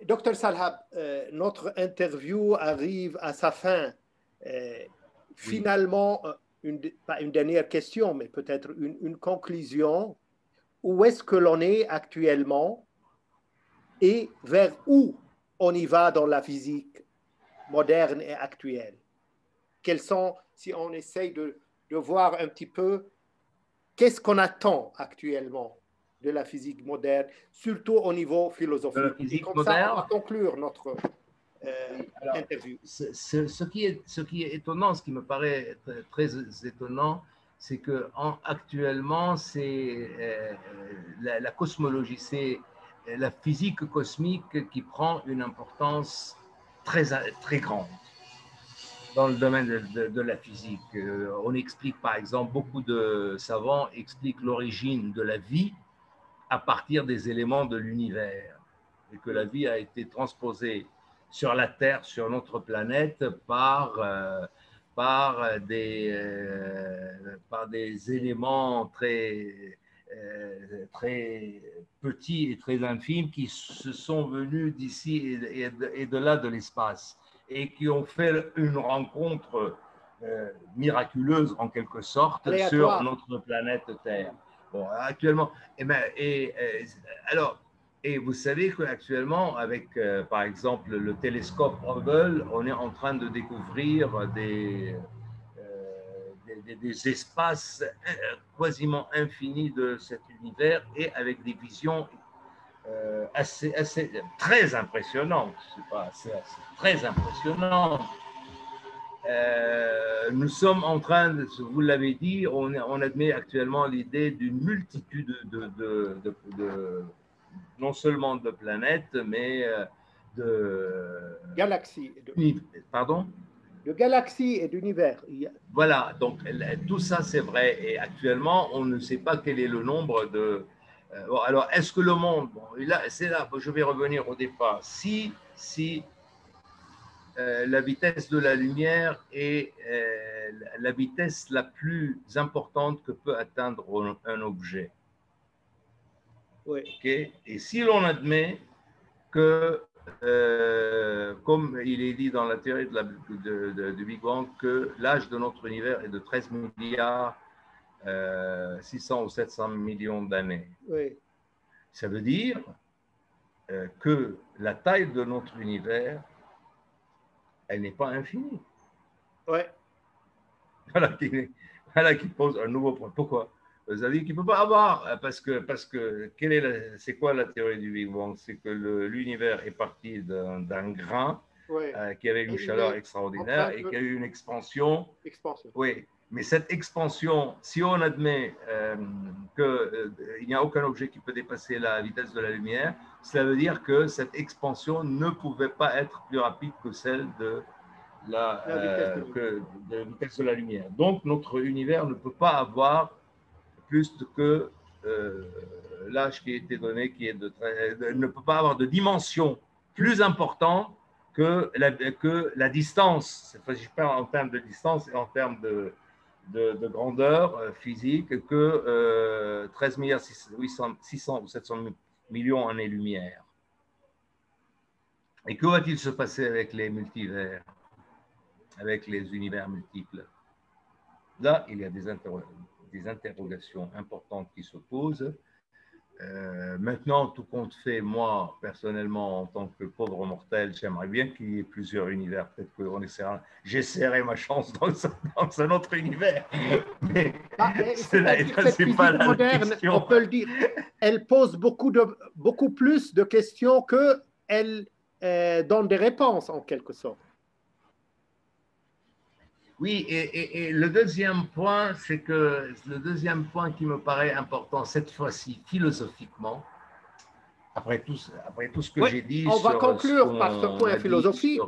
S1: Docteur Salhab, notre interview arrive à sa fin. Finalement, pas une dernière question, mais peut-être une conclusion. Où est-ce que l'on est actuellement et vers où on y va dans la physique moderne et actuelle? Quels sont, si on essaye de voir un petit peu, qu'est-ce qu'on attend actuellement de la physique moderne, surtout au niveau philosophique?
S2: De la physique
S1: et comme
S2: moderne,
S1: ça, on va conclure notre interview.
S2: Ce qui est étonnant, ce qui me paraît très étonnant, c'est que actuellement, c'est la cosmologie, c'est la physique cosmique qui prend une importance très grande dans le domaine de la physique. On explique, par exemple, beaucoup de savants expliquent l'origine de la vie à partir des éléments de l'univers, et que la vie a été transposée sur la Terre, sur notre planète, par des éléments très petits et très infimes qui se sont venus d'ici et de là de l'espace, et qui ont fait une rencontre miraculeuse en quelque sorte
S1: Aléatoire.
S2: sur notre planète Terre. Bon, actuellement, alors, et vous savez qu'actuellement, avec par exemple le télescope Hubble, on est en train de découvrir des espaces quasiment infinis de cet univers, et avec des visions très impressionnantes. Très impressionnantes. Nous sommes en train, vous l'avez dit, on admet actuellement l'idée d'une multitude non seulement de planètes, mais de
S1: Galaxies.
S2: Pardon?
S1: De galaxies et d'univers.
S2: Voilà, donc tout ça c'est vrai, et actuellement on ne sait pas quel est le nombre de... Bon, alors est-ce que le monde, bon, c'est là, je vais revenir au départ, si la vitesse de la lumière est la vitesse la plus importante que peut atteindre un objet.
S1: Oui.
S2: Okay? Et si l'on admet que, comme il est dit dans la théorie du Big Bang, que l'âge de notre univers est de 13 milliards 600 ou 700 millions d'années,
S1: Oui.
S2: ça veut dire que la taille de notre univers, elle n'est pas infinie.
S1: Ouais.
S2: Voilà qui pose un nouveau point. Pourquoi? Vous avez dit qu'il ne peut pas avoir, parce que c'est quoi la théorie du Big Bang? C'est que l'univers est parti d'un grain qui avait une chaleur extraordinaire et qui a eu une expansion. Oui, mais cette expansion, si on admet qu'il n'y a aucun objet qui peut dépasser la vitesse de la lumière, cela veut dire que cette expansion ne pouvait pas être plus rapide que celle de la vitesse de la lumière. Donc, notre univers ne peut pas avoir plus que l'âge qui a été donné, ne peut pas avoir de dimension plus importante que la distance. Je parle en termes de distance et en termes de grandeur physique que 13 milliards 600 ou 700 millions années-lumière. Et que va-t-il se passer avec les multivers, avec les univers multiples? Là, il y a des interrogations importantes qui se posent. Maintenant, tout compte fait, moi, personnellement, en tant que pauvre mortel, j'aimerais bien qu'il y ait plusieurs univers. Peut-être que j'essaierai ma chance dans un autre univers. Mais
S1: c'est-à-dire que cette physique moderne, on peut le dire, elle pose beaucoup plus de questions qu'elle donne des réponses, en quelque sorte.
S2: Oui, et le deuxième point, c'est que le deuxième point qui me paraît important, cette fois-ci, philosophiquement, après tout ce que j'ai dit,
S1: on va conclure par ce point philosophique.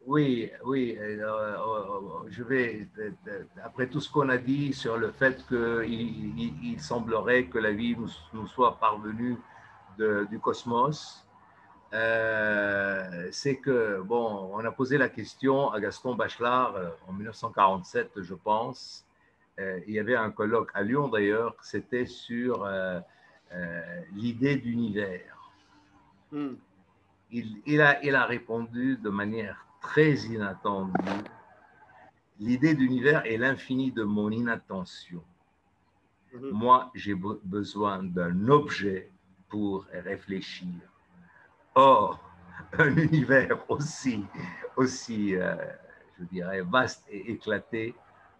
S2: Oui, je vais, après tout ce qu'on a dit sur le fait qu'il semblerait que la vie nous soit parvenue du cosmos, c'est que, bon, on a posé la question à Gaston Bachelard en 1947, je pense. Il y avait un colloque à Lyon d'ailleurs, c'était sur l'idée d'univers. Il a répondu de manière très inattendue. L'idée d'univers est l'infini de mon inattention. Moi, j'ai besoin d'un objet pour réfléchir. Or, un univers aussi je dirais, vaste et éclaté,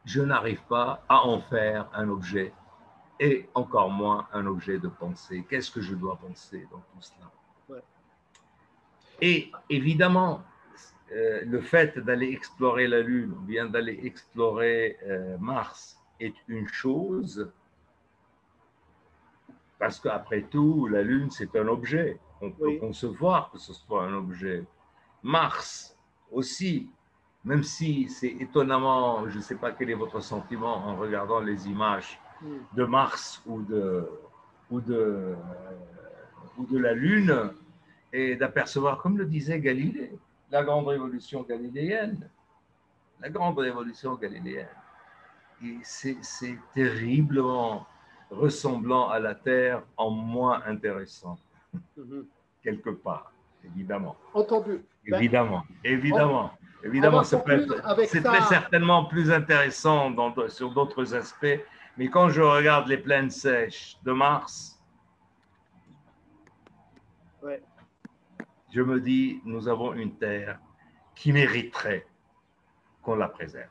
S2: je n'arrive pas à en faire un objet, et encore moins un objet de pensée. Qu'est-ce que je dois penser dans tout cela? Et évidemment, le fait d'aller explorer la Lune ou bien d'aller explorer Mars est une chose, parce qu'après tout, la Lune, c'est un objet. On peut concevoir que ce soit un objet. Mars aussi, même si c'est étonnamment, je ne sais pas quel est votre sentiment en regardant les images de Mars ou de la Lune, et d'apercevoir, comme le disait Galilée, la grande révolution galiléenne. La grande révolution galiléenne. Et c'est terriblement ressemblant à la Terre, en moins intéressant, quelque part, évidemment.
S1: Entendu.
S2: Évidemment. C'est très certainement plus intéressant sur d'autres aspects, mais quand je regarde les plaines sèches de Mars, je me dis, nous avons une Terre qui mériterait qu'on la préserve.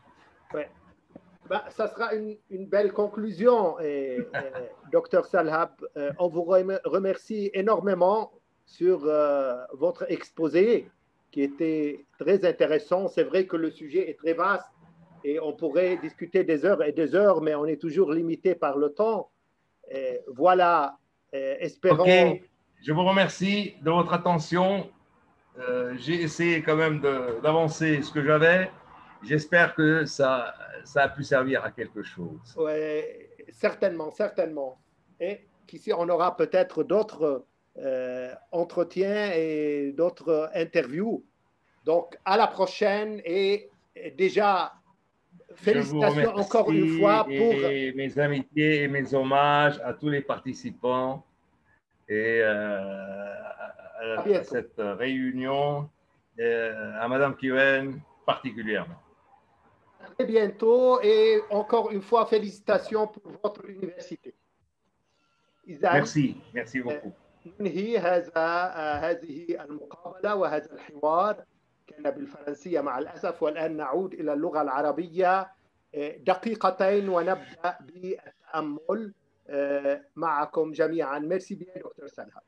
S1: Ça sera une belle conclusion, Dr Salhab. On vous remercie énormément sur votre exposé qui était très intéressant. C'est vrai que le sujet est très vaste et on pourrait discuter des heures et des heures, mais on est toujours limité par le temps. Voilà, espérons.
S2: Ok, je vous remercie de votre attention. J'ai essayé quand même d'avancer ce que j'avais. J'espère que ça a pu servir à quelque chose.
S1: Oui, certainement. Et qu'ici, on aura peut-être d'autres entretiens et d'autres interviews. Donc, à la prochaine et déjà, félicitations encore une fois pour
S2: mes amitiés et mes hommages à tous les participants et à cette réunion, à Madame Kiwen particulièrement.
S1: À très bientôt et encore une fois, félicitations pour votre université.
S2: Merci beaucoup.
S1: ننهي هذه المقابلة وهذا الحوار كان بالفرنسية مع الأسف، والآن نعود إلى اللغة العربية دقيقتين ونبدأ بالتأمل معكم جميعا. ميرسي بيان دكتور سلهاب.